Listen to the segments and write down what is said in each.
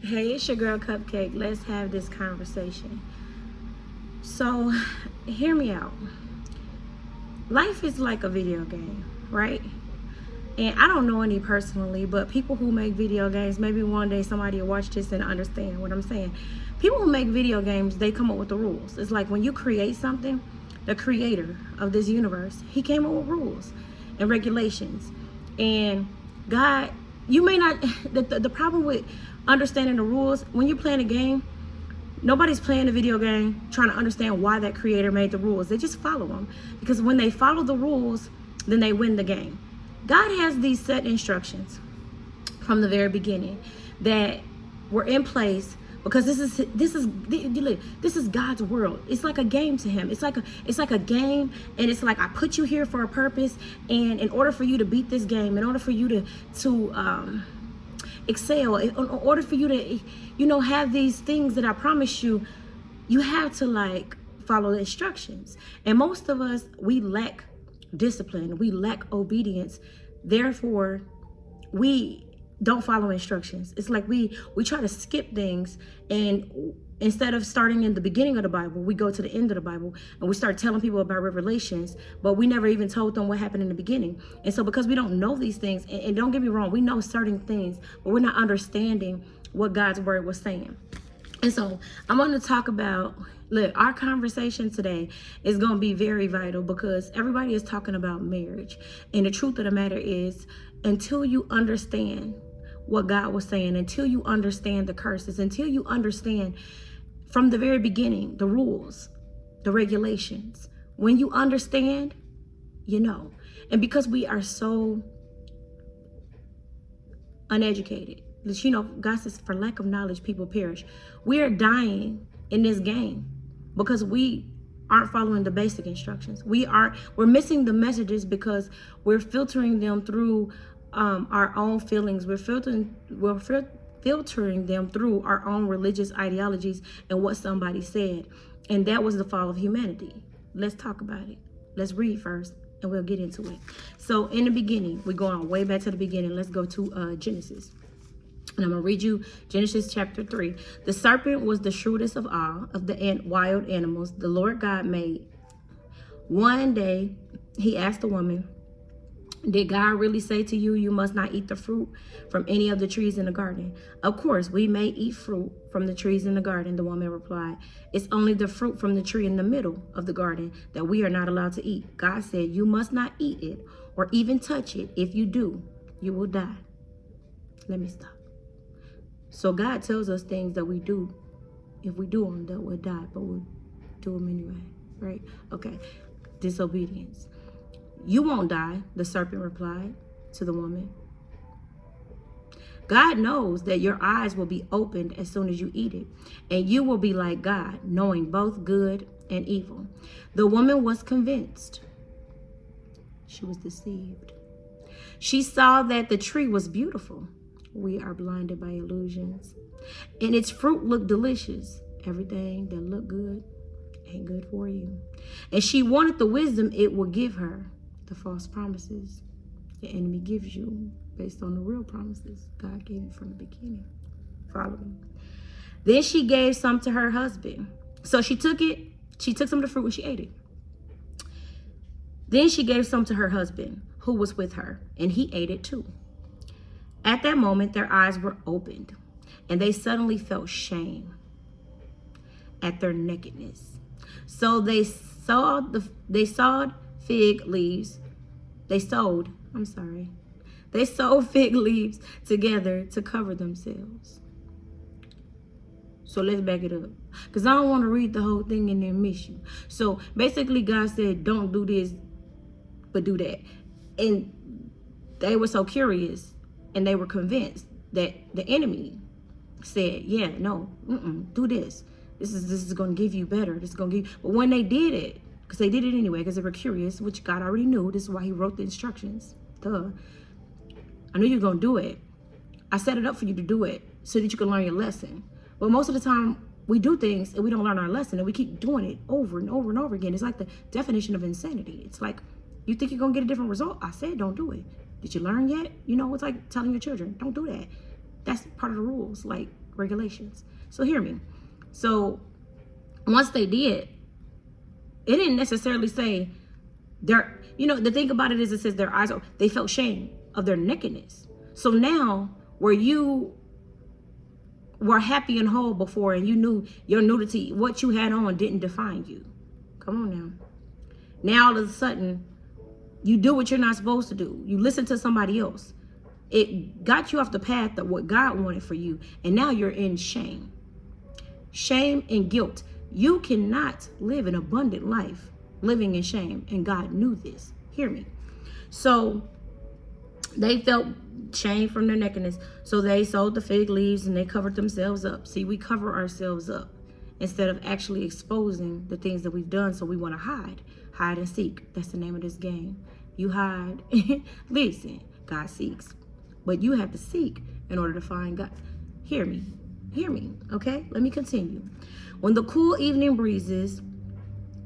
Hey, it's your girl Cupcake. Let's have this conversation. So, hear me out. Life is like a video game, right? And I don't know any personally, but people who make video games, maybe one day somebody will watch this and understand what I'm saying. People who make video games, they come up with the rules. It's like when you create something, the creator of this universe, he came up with rules and regulations. And God, you may not, the problem with understanding the rules, when you're playing a game, nobody's playing a video game trying to understand why that creator made the rules. They just follow them. Because when they follow the rules, then they win the game. God has these set instructions from the very beginning that were in place because this is God's world. It's like a game to him. It's like a game, and it's like I put you here for a purpose, and in order for you to beat this game, in order for you to excel, in order for you to have these things that I promise you, you have to like follow the instructions. And most of us, we lack discipline, we lack obedience, therefore we don't follow instructions. It's like we try to skip things, and instead of starting in the beginning of the Bible, we go to the end of the Bible and we start telling people about revelations, but we never even told them what happened in the beginning. And so because we don't know these things, and don't get me wrong, we know certain things, but we're not understanding what God's word was saying. And so I'm going to talk about, look, our conversation today is going to be very vital because everybody is talking about marriage. And the truth of the matter is, until you understand what God was saying, until you understand the curses, until you understand from the very beginning the rules, the regulations, when you understand, you know. And because we are so uneducated, God says, for lack of knowledge, people perish. We are dying in this game because we aren't following the basic instructions. We're missing the messages because we're filtering them through our own feelings. We're filtering them through our own religious ideologies and what somebody said. And that was the fall of humanity. Let's talk about it. Let's read first and we'll get into it. So in the beginning, we're going way back to the beginning. Let's go to Genesis. And I'm going to read you Genesis chapter 3. The serpent was the shrewdest of all of the wild animals the Lord God made. One day, he asked the woman, did God really say to you, you must not eat the fruit from any of the trees in the garden? Of course, we may eat fruit from the trees in the garden, the woman replied. It's only the fruit from the tree in the middle of the garden that we are not allowed to eat. God said, you must not eat it or even touch it. If you do, you will die. Let me stop. So God tells us things that we do, if we do them, that we'll die, but we'll do them anyway, right? Okay, disobedience. You won't die, the serpent replied to the woman. God knows that your eyes will be opened as soon as you eat it, and you will be like God, knowing both good and evil. The woman was convinced. She was deceived. She saw that the tree was beautiful. We are blinded by illusions. And its fruit looked delicious. Everything that looked good ain't good for you. And she wanted the wisdom it would give her. The false promises the enemy gives you based on the real promises God gave you from the beginning. Follow me. Then she gave some to her husband. So she took some of the fruit and she ate it. Then she gave some to her husband who was with her, and he ate it too. At that moment, their eyes were opened, and they suddenly felt shame at their nakedness. So they sewed fig leaves together to cover themselves. So let's back it up, because I don't want to read the whole thing and then miss you. So basically, God said, don't do this, but do that. And they were so curious, and they were convinced that the enemy said, yeah, no, do this. This is going to give you better. This is going to give you. But when they did it, because they did it anyway, because they were curious, which God already knew. This is why he wrote the instructions. Duh. I knew you were going to do it. I set it up for you to do it so that you can learn your lesson. But most of the time, we do things and we don't learn our lesson, and we keep doing it over and over and over again. It's like the definition of insanity. It's like, you think you're going to get a different result? I said, don't do it. Did you learn yet? You know, it's like telling your children, don't do that. That's part of the rules. Like, regulations. So hear me. So once they did, it didn't necessarily say their, the thing about it is, it says their eyes, they felt shame of their nakedness. So now where you were happy and whole before, and you knew your nudity, what you had on didn't define you. Come on now. Now all of a sudden, you do what you're not supposed to do. You listen to somebody else. It got you off the path of what God wanted for you. And now you're in shame. Shame and guilt. You cannot live an abundant life living in shame. And God knew this. Hear me. So they felt shame from their nakedness. So they sewed the fig leaves and they covered themselves up. See, we cover ourselves up instead of actually exposing the things that we've done. So we want to hide. Hide and seek. That's the name of this game. You hide. Listen, God seeks. But you have to seek in order to find God. Hear me. Hear me. Okay? Let me continue. When the cool evening breezes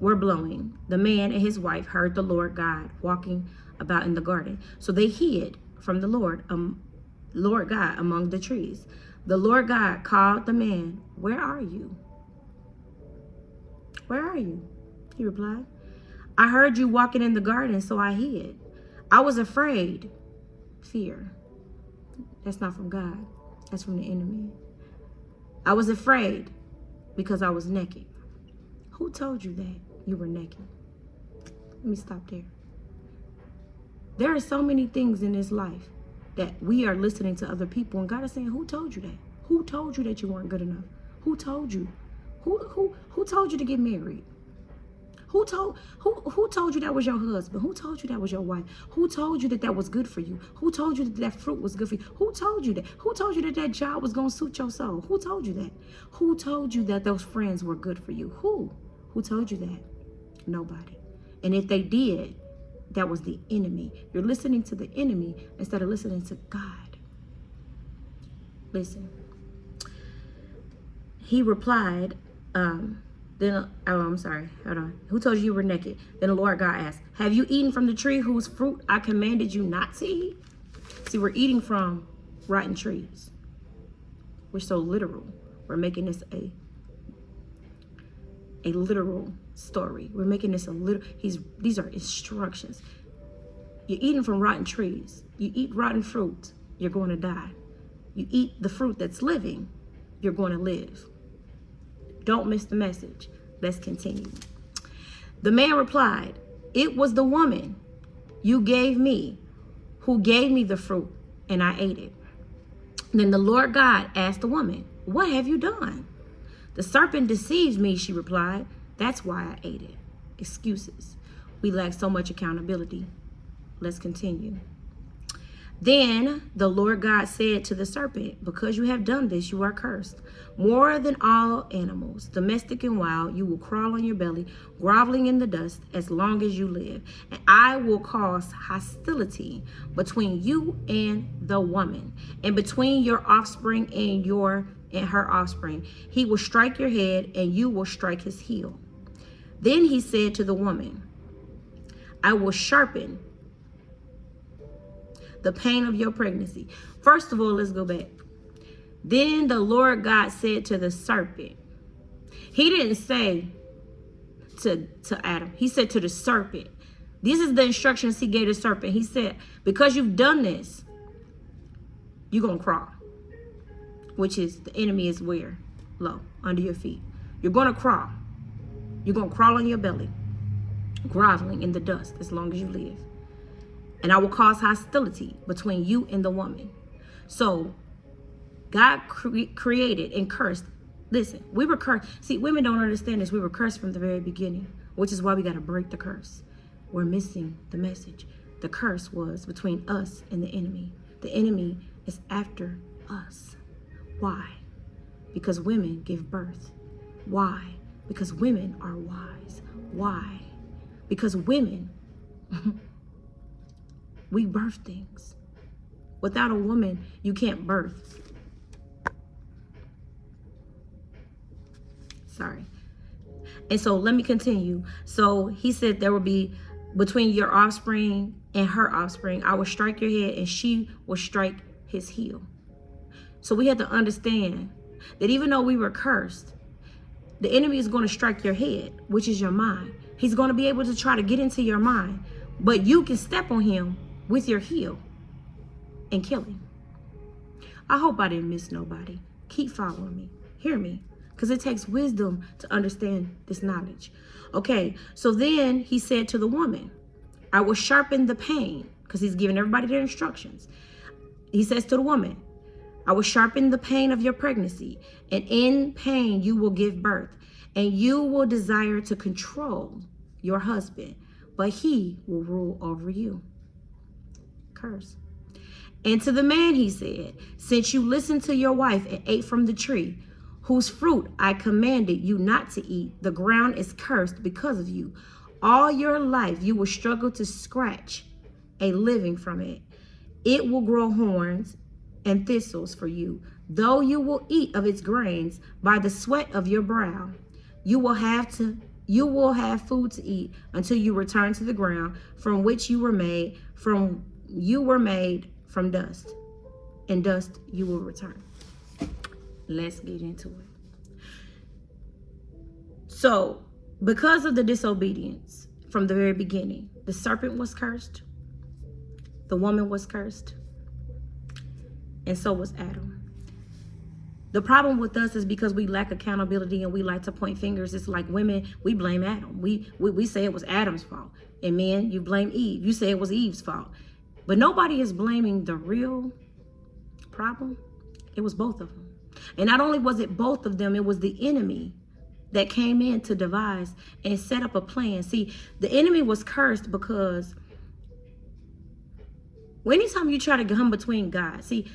were blowing, the man and his wife heard the Lord God walking about in the garden. So they hid from the Lord God among the trees. The Lord God called the man, "Where are you? Where are you?" He replied, "I heard you walking in the garden, so I hid. I was afraid." Fear. That's not from God. That's from the enemy. I was afraid because I was naked. Who told you that you were naked? Let me stop there. There are so many things in this life that we are listening to other people, and God is saying, who told you that? Who told you that you weren't good enough? Who told you? Who told you to get married? Who told you that was your husband? Who told you that was your wife? Who told you that that was good for you? Who told you that that fruit was good for you? Who told you that? Who told you that that job was going to suit your soul? Who told you that? Who told you that those friends were good for you? Who told you that? Nobody. And if they did, that was the enemy. You're listening to the enemy instead of listening to God. Listen. He replied, I'm sorry, hold on. Who told you you were naked? Then the Lord God asked, have you eaten from the tree whose fruit I commanded you not to eat? See, we're eating from rotten trees. We're so literal. We're making this a literal story. We're making this a little, these are instructions. You're eating from rotten trees. You eat rotten fruit, you're going to die. You eat the fruit that's living, you're going to live. Don't miss the message. Let's continue. The man replied, it was the woman you gave me who gave me the fruit, and I ate it. Then the Lord God asked the woman, what have you done? The serpent deceived me, she replied. That's why I ate it. Excuses. We lack so much accountability. Let's continue. Then the Lord God said to the serpent, because you have done this, you are cursed. More than all animals, domestic and wild, you will crawl on your belly, groveling in the dust as long as you live. And I will cause hostility between you and the woman, and between your offspring and her offspring. He will strike your head, and you will strike his heel. Then he said to the woman, I will sharpen the pain of your pregnancy. First of all, let's go back. Then the Lord God said to the serpent. He didn't say to Adam. He said to the serpent. This is the instructions he gave the serpent. He said, because you've done this, you're going to crawl. Which is, the enemy is where? Low, under your feet. You're going to crawl. You're going to crawl on your belly, groveling in the dust as long as you live. And I will cause hostility between you and the woman. So God created and cursed. Listen, we were cursed. See, women don't understand this. We were cursed from the very beginning, which is why we got to break the curse. We're missing the message. The curse was between us and the enemy. The enemy is after us. Why? Because women give birth. Why? Because women are wise. Why? Because women, we birth things. Without a woman, you can't birth. Sorry. And so let me continue. So he said there will be between your offspring and her offspring, I will strike your head and she will strike his heel. So we have to understand that even though we were cursed, the enemy is going to strike your head, which is your mind. He's going to be able to try to get into your mind, but you can step on him with your heel and kill him. I hope I didn't miss nobody. Keep following me. Hear me. Because it takes wisdom to understand this knowledge. Okay, so then he said to the woman, I will sharpen the pain, because he's giving everybody their instructions. He says to the woman, I will sharpen the pain of your pregnancy, and in pain you will give birth, and you will desire to control your husband, but he will rule over you. Curse. And to the man he said, since you listened to your wife and ate from the tree, whose fruit I commanded you not to eat, the ground is cursed because of you. All your life you will struggle to scratch a living from it. It will grow horns and thistles for you, though you will eat of its grains by the sweat of your brow. You will have food to eat until you return to the ground from which you were made, from dust, and dust you will return. Let's get into it. So, because of the disobedience from the very beginning, the serpent was cursed, the woman was cursed, and so was Adam. The problem with us is because we lack accountability and we like to point fingers. It's like women, we blame Adam. We say it was Adam's fault. And men, you blame Eve. You say it was Eve's fault. But nobody is blaming the real problem. It was both of them. And not only was it both of them, it was the enemy that came in to devise and set up a plan. See, the enemy was cursed because anytime you try to come between God, see,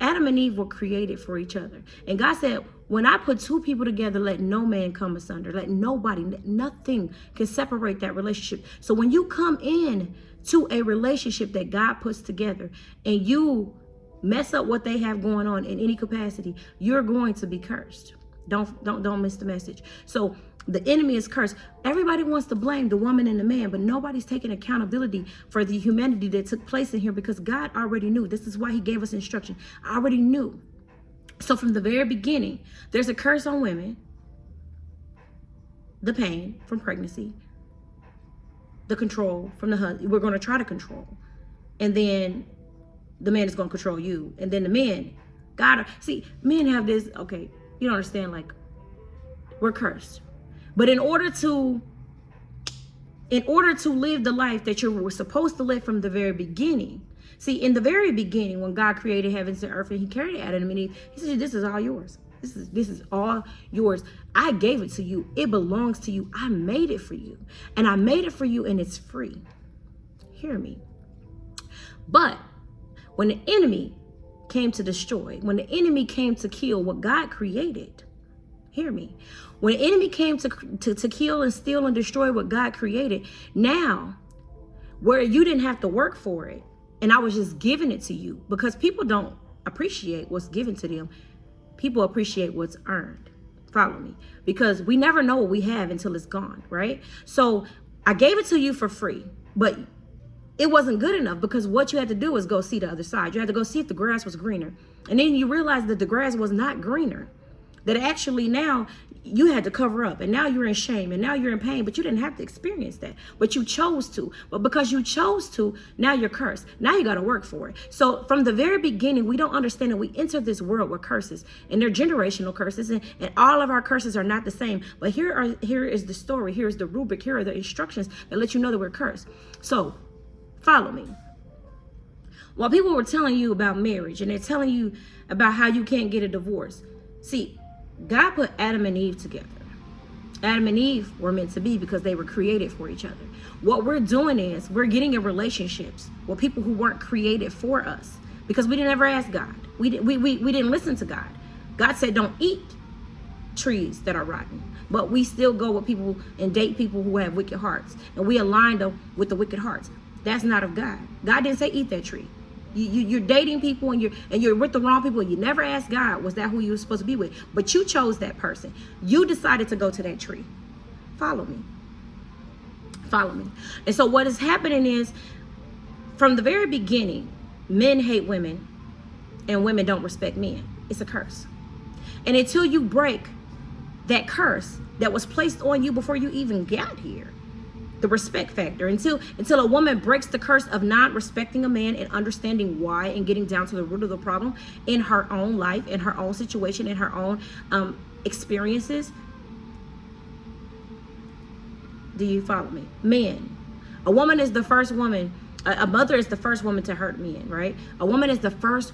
Adam and Eve were created for each other. And God said, when I put two people together, let no man come asunder. Let nothing can separate that relationship. So when you come in to a relationship that God puts together and you mess up what they have going on in any capacity, you're going to be cursed. Don't miss the message. So the enemy is cursed. Everybody wants to blame the woman and the man, but nobody's taking accountability for the humanity that took place in here, because God already knew. This is why he gave us instruction. I already knew. So from the very beginning, there's a curse on women, the pain from pregnancy, the control from the husband. We're going to try to control. And then the man is going to control you. And then the men, see, men have this, okay, you don't understand, like, we're cursed. But in order to live the life that you were supposed to live from the very beginning, see, in the very beginning, when God created heavens and earth and he created Adam and Eve, he said, this is all yours. This is all yours. I gave it to you. It belongs to you. I made it for you. And I made it for you, and it's free. Hear me. But when the enemy came to destroy, when the enemy came to kill what God created, hear me. When the enemy came to kill and steal and destroy what God created, now, where you didn't have to work for it, and I was just giving it to you, because people don't appreciate what's given to them. People appreciate what's earned. Follow me. Because we never know what we have until it's gone, right? So I gave it to you for free, but it wasn't good enough, because what you had to do was go see the other side. You had to go see if the grass was greener. And then you realized that the grass was not greener. That actually now you had to cover up, and now you're in shame, and now you're in pain, but you didn't have to experience that, but you chose to. But because you chose to, now you're cursed. Now you got to work for it. So from the very beginning, we don't understand that we enter this world with curses, and they're generational curses, and all of our curses are not the same. But here is the story. Here's the rubric. Here are the instructions that let you know that we're cursed. So follow me. While people were telling you about marriage, and they're telling you about how you can't get a divorce, see, God put Adam and Eve together. Adam and Eve were meant to be because they were created for each other. What we're doing is we're getting in relationships with people who weren't created for us, because we didn't ever ask God. We didn't listen to God. God said don't eat trees that are rotten, but we still go with people and date people who have wicked hearts, and we align them with the wicked hearts. That's not of God. God didn't say eat that tree. You're dating people and you're with the wrong people. You never asked God, was that who you were supposed to be with? But you chose that person. You decided to go to that tree. Follow me. Follow me. And so what is happening is, from the very beginning, men hate women and women don't respect men. It's a curse. And until you break that curse that was placed on you before you even got here, the respect factor, until a woman breaks the curse of not respecting a man and understanding why and getting down to the root of the problem in her own life, in her own situation, in her own experiences. Do you follow me? Men, a woman is the first woman, a mother is the first woman to hurt men, right? A woman is the first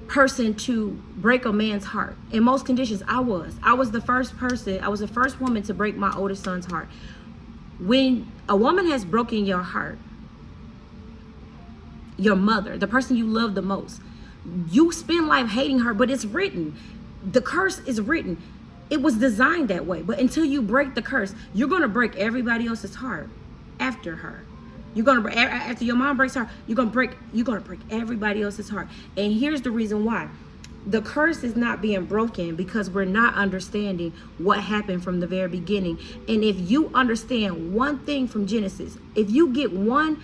person to break a man's heart. In most conditions, I was the first person, I was the first woman to break my oldest son's heart. When a woman has broken your heart, your mother, the person you love the most, you spend life hating her, but it's written. The curse is written. It was designed that way. But until you break the curse, you're going to break everybody else's heart after her. You're going to, after your mom breaks her heart, you're going to break everybody else's heart. And here's the reason why. The curse is not being broken because we're not understanding what happened from the very beginning. And if you understand one thing from Genesis, if you get one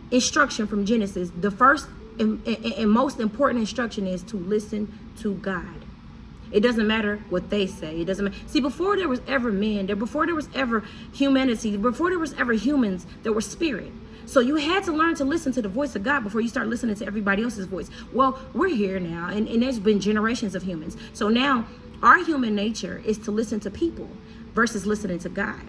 instruction from Genesis, the first and most important instruction is to listen to God. It doesn't matter what they say. It doesn't matter. See, before there was ever men, before there was ever humanity, before there was ever humans, there was spirit. So you had to learn to listen to the voice of God before you start listening to everybody else's voice. Well, we're here now, and there's been generations of humans. So now our human nature is to listen to people versus listening to God.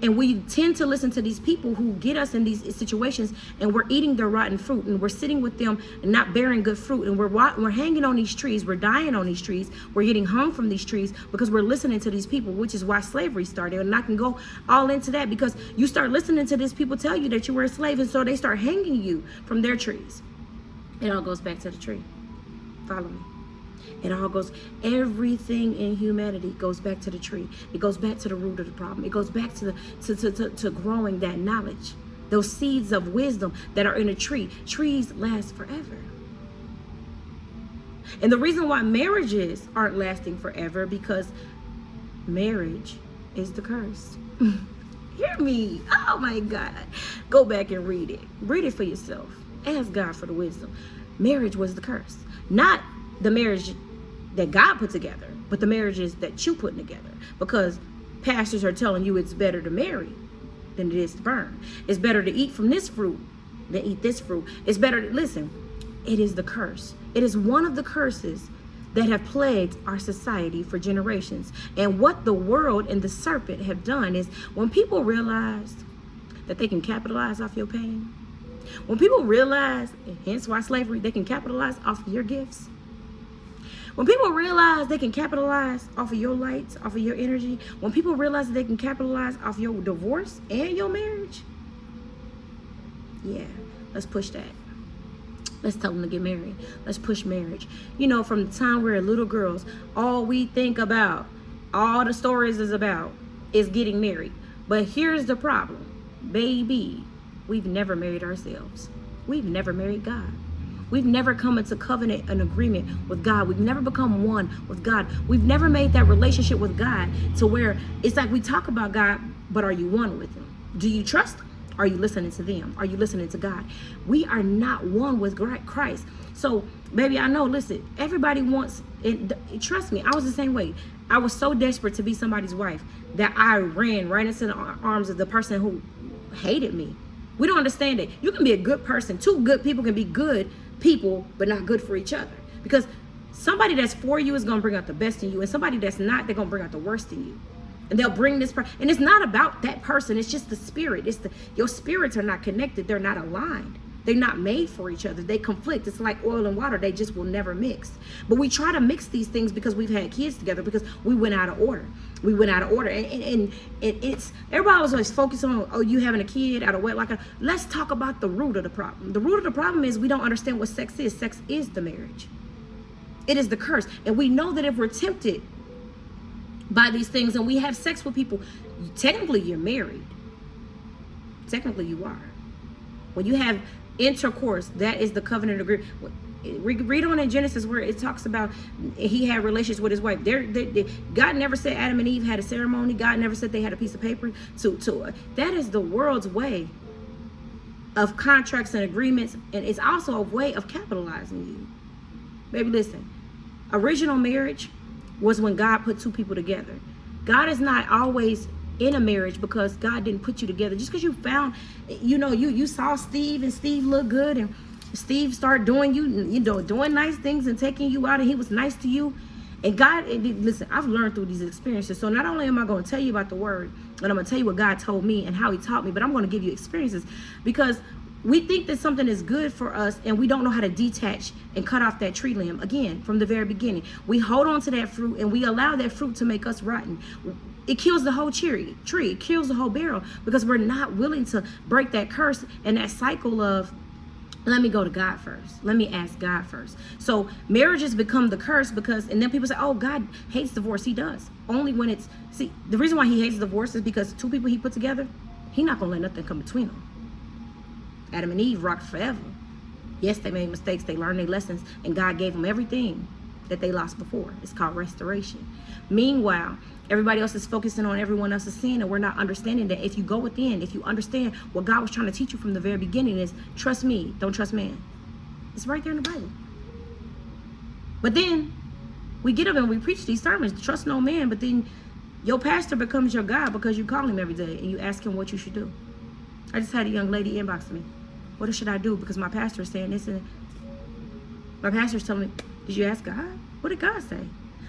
And we tend to listen to these people who get us in these situations, and we're eating their rotten fruit, and we're sitting with them and not bearing good fruit, and we're hanging on these trees, we're dying on these trees, we're getting hung from these trees because we're listening to these people, which is why slavery started. And I can go all into that because you start listening to these people tell you that you were a slave, and so they start hanging you from their trees. It all goes back to the tree. Follow me. It all goes, everything in humanity goes back to the tree. It goes back to the root of the problem. It goes back to to growing that knowledge. Those seeds of wisdom that are in a tree. Trees last forever. And the reason why marriages aren't lasting forever, because marriage is the curse. Hear me. Oh my God. Go back and read it. Read it for yourself. Ask God for the wisdom. Marriage was the curse. Not the marriage that God put together, but the marriages that you put together. Because pastors are telling you it's better to marry than it is to burn. It's better to eat from this fruit than eat this fruit. It's better to, listen, it is the curse. It is one of the curses that have plagued our society for generations. And what the world and the serpent have done is, when people realize that they can capitalize off your pain, when people realize, and hence why slavery, they can capitalize off of your gifts. When people realize they can capitalize off of your lights, off of your energy, when people realize that they can capitalize off your divorce and your marriage, yeah, let's push that. Let's tell them to get married. Let's push marriage. You know, from the time we were little girls, all we think about, all the stories is about, is getting married. But here's the problem. Baby, we've never married ourselves. We've never married God. We've never come into covenant and agreement with God. We've never become one with God. We've never made that relationship with God to where it's like we talk about God, but are you one with Him? Do you trust Him? Are you listening to them? Are you listening to God? We are not one with Christ. So, baby, I know, listen, everybody wants, trust me, I was the same way. I was so desperate to be somebody's wife that I ran right into the arms of the person who hated me. We don't understand it. You can be a good person. Two good people can be good people, but not good for each other. Because somebody that's for you is going to bring out the best in you, and somebody that's not, they're going to bring out the worst in you. And they'll bring this person, and it's not about that person, it's just the spirit. Your spirits are not connected, they're not aligned. They're not made for each other. They conflict. It's like oil and water. They just will never mix. But we try to mix these things because we've had kids together, because we went out of order. We went out of order. And it's, everybody was always focused on, oh, you having a kid out of wedlock. Let's talk about the root of the problem. The root of the problem is we don't understand what sex is. Sex is the marriage. It is the curse. And we know that if we're tempted by these things and we have sex with people, technically you're married. Technically you are. When you have intercourse, that is the covenant agreement. Read on in Genesis where it talks about he had relations with his wife. God never said Adam and Eve had a ceremony. God never said they had a piece of paper that is the world's way of contracts and agreements, and it's also a way of capitalizing you. Baby, listen, original marriage was when God put two people together. God is not always in a marriage because God didn't put you together. Just because you found, you saw Steve and Steve looked good and Steve started doing doing nice things and taking you out and he was nice to you. And God, listen, I've learned through these experiences. So not only am I going to tell you about the word, and I'm going to tell you what God told me and how he taught me, but I'm going to give you experiences, because we think that something is good for us and we don't know how to detach and cut off that tree limb again from the very beginning. We hold on to that fruit and we allow that fruit to make us rotten. It kills the whole tree. It kills the whole barrel, because we're not willing to break that curse and that cycle of, let me go to God first. Let me ask God first. So marriages become the curse because, and then people say, oh, God hates divorce. He does. Only when it's, see, the reason why he hates divorce is because two people he put together, he's not going to let nothing come between them. Adam and Eve rocked forever. Yes, they made mistakes. They learned their lessons, and God gave them everything that they lost before. It's called restoration. Meanwhile, everybody else is focusing on everyone else's sin, and we're not understanding that if you go within, if you understand what God was trying to teach you from the very beginning is trust me, don't trust man. It's right there in the Bible. But then we get up and we preach these sermons, trust no man, but then your pastor becomes your God because you call him every day and you ask him what you should do. I just had a young lady inbox me. What should I do? Because my pastor is saying this, and my pastor is telling me, did you ask God? What did God say?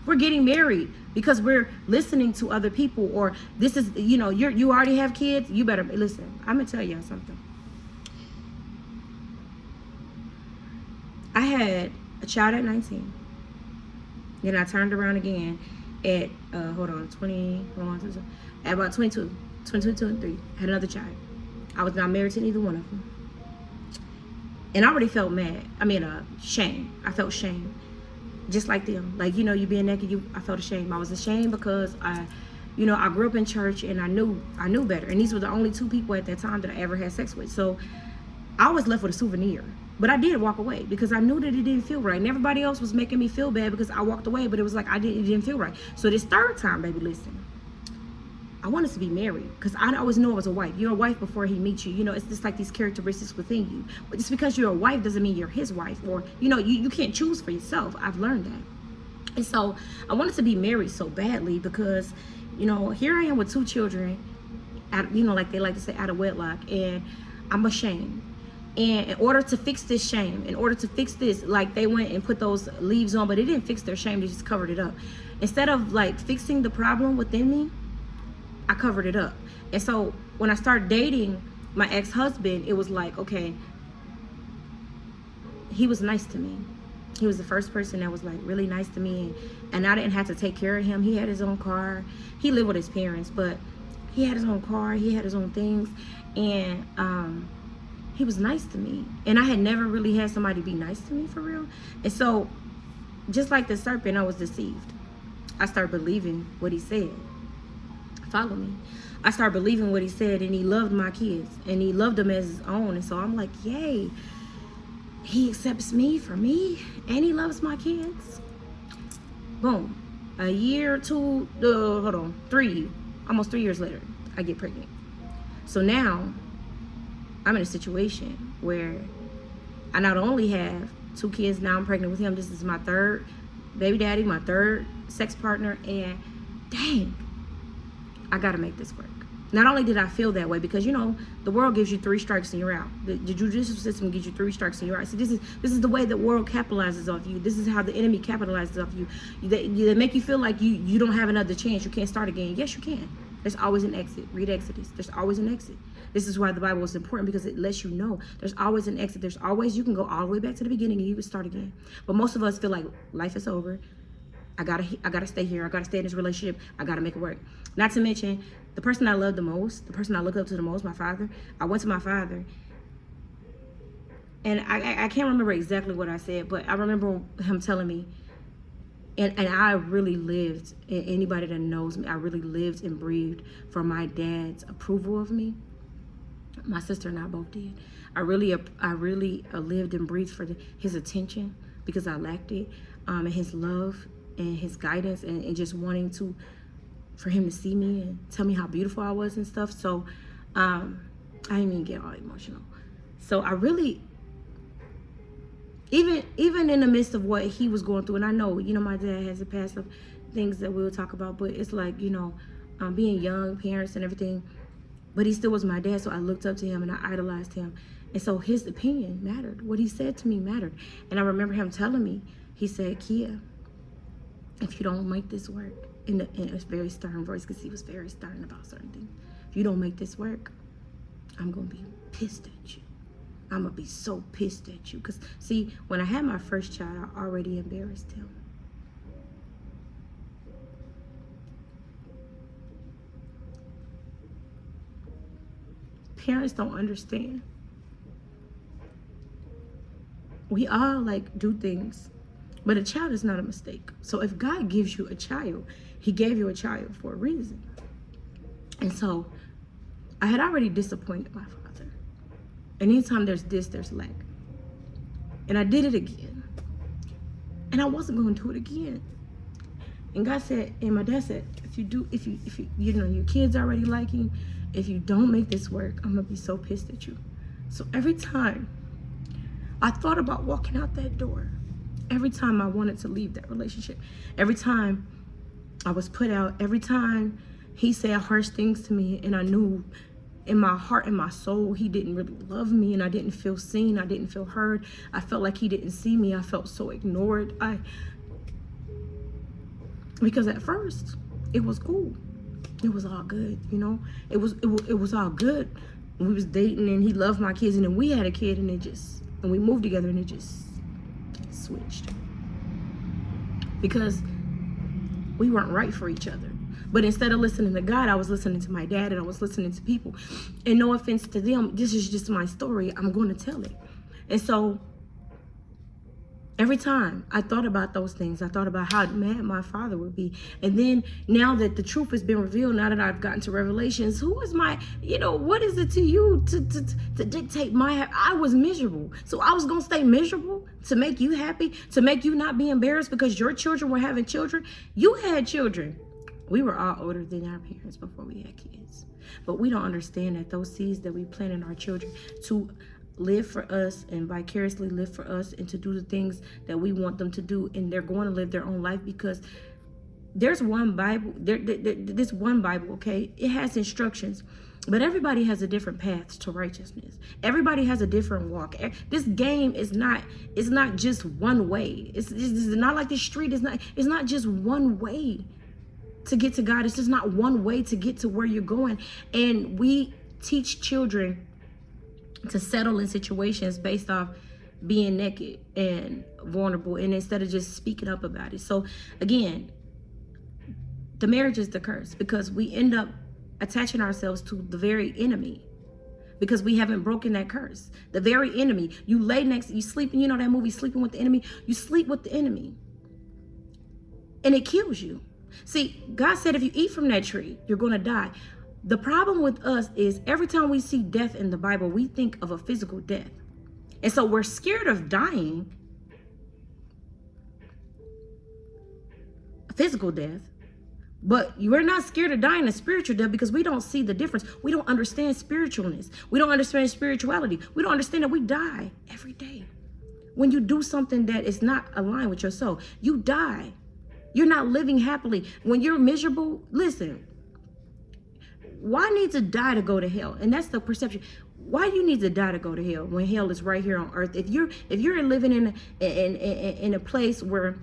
We're getting married because we're listening to other people, or this is, you already have kids. You better listen. I'm gonna tell y'all something. I had a child at 19. Then I turned around again at at about 22, 23. Had another child. I was not married to neither one of them. And I already felt shame. I felt shame. Just like them. Like, you being naked, I felt ashamed. I was ashamed because I grew up in church and I knew better. And these were the only two people at that time that I ever had sex with. So I was left with a souvenir. But I did walk away because I knew that it didn't feel right. And everybody else was making me feel bad because I walked away, but it was like it didn't feel right. So this third time, baby, listen. I wanted to be married because I always knew I was a wife. You're a wife before he meets you. It's just like these characteristics within you. But just because you're a wife doesn't mean you're his wife, or, you can't choose for yourself. I've learned that. And so I wanted to be married so badly because, here I am with two children, like they like to say, out of wedlock, and I'm ashamed. And in order to fix this shame, in order to fix this, like they went and put those leaves on, but it didn't fix their shame. They just covered it up. Instead of like fixing the problem within me, I covered it up. And so when I started dating my ex-husband, it was like, okay, he was nice to me. He was the first person that was like really nice to me, and I didn't have to take care of him. He had his own car. He lived with his parents, but he had his own car. He had his own things, and he was nice to me. And I had never really had somebody be nice to me for real. And so just like the serpent, I was deceived. I started believing what he said. Follow me. I started believing what he said, and he loved my kids and he loved them as his own. And so I'm like, yay, he accepts me for me and he loves my kids. Boom. A year or two, almost 3 years later, I get pregnant. So now I'm in a situation where I not only have 2 kids, now I'm pregnant with him. This is my third baby daddy, my third sex partner, and dang, I gotta make this work. Not only did I feel that way, because the world gives you 3 strikes and you're out. The judicial system gives you 3 strikes and you're out. See, this is the way the world capitalizes off you. This is how the enemy capitalizes off you. They make you feel like you don't have another chance. You can't start again. Yes, you can. There's always an exit. Read Exodus. There's always an exit. This is why the Bible is important, because it lets you know there's always an exit. There's always, you can go all the way back to the beginning and you can start again. But most of us feel like life is over. I gotta stay here. I gotta stay in this relationship. I gotta make it work. Not to mention, the person I love the most, the person I look up to the most, my father. I went to my father, and I can't remember exactly what I said, but I remember him telling me, and I really lived, and anybody that knows me, I really lived and breathed for my dad's approval of me. My sister and I both did. I really lived and breathed for his attention, because I lacked it, and his love and his guidance, and just wanting for him to see me and tell me how beautiful I was and stuff. So I didn't even get all emotional. So I really, even in the midst of what he was going through, and I know, my dad has a past of things that we'll talk about, but it's like, being young, parents and everything. But he still was my dad, so I looked up to him and I idolized him. And so his opinion mattered. What he said to me mattered. And I remember him telling me, he said, Kia, if you don't make this work, in a very stern voice, because he was very stern about certain things. If you don't make this work, I'm going to be pissed at you. I'm going to be so pissed at you. Because, see, when I had my first child, I already embarrassed him. Parents don't understand. We all do things, but a child is not a mistake. So if God gives you a child, he gave you a child for a reason. And so I had already disappointed my father. And anytime there's this, there's lack. And I did it again. And I wasn't going to do it again. And God said, and my dad said, if you your kids already liking, if you don't make this work, I'm going to be so pissed at you. So every time I thought about walking out that door, every time I wanted to leave that relationship, every time I was put out, every time he said harsh things to me, and I knew in my heart and my soul he didn't really love me, and I didn't feel seen, I didn't feel heard, I felt like he didn't see me, I felt so ignored. Because at first it was cool, it was all good, it was all good. We was dating and he loved my kids, and then we had a kid, and we moved together, and it just switched because we weren't right for each other. But instead of listening to God, I was listening to my dad, and I was listening to people. And no offense to them, this is just my story. I'm going to tell it. And so every time I thought about those things, I thought about how mad my father would be. And then now that the truth has been revealed, now that I've gotten to Revelations, who is my, what is it to you to dictate I was miserable. So I was going to stay miserable to make you happy, to make you not be embarrassed because your children were having children. You had children. We were all older than our parents before we had kids. But we don't understand that those seeds that we plant in our children to live for us and vicariously live for us and to do the things that we want them to do, and they're going to live their own life because there's one Bible, this one Bible, okay? It has instructions, but everybody has a different path to righteousness. Everybody has a different walk. This game is not just one way. It's not like the street. It's not just one way to get to God. It's just not one way to get to where you're going. And we teach children to settle in situations based off being naked and vulnerable, and instead of just speaking up about it. So again, the marriage is the curse because we end up attaching ourselves to the very enemy because we haven't broken that curse. The very enemy. You lay next, you sleeping, that movie Sleeping with the Enemy? You sleep with the enemy and it kills you. See, God said if you eat from that tree, you're going to die. The problem with us is every time we see death in the Bible, we think of a physical death. And so we're scared of dying, a physical death, but we're not scared of dying a spiritual death because we don't see the difference. We don't understand spiritualness. We don't understand spirituality. We don't understand that we die every day. When you do something that is not aligned with your soul, you die. You're not living happily. When you're miserable, listen, why need to die to go to hell? And that's the perception. Why do you need to die to go to hell when hell is right here on earth? If you're living in a place where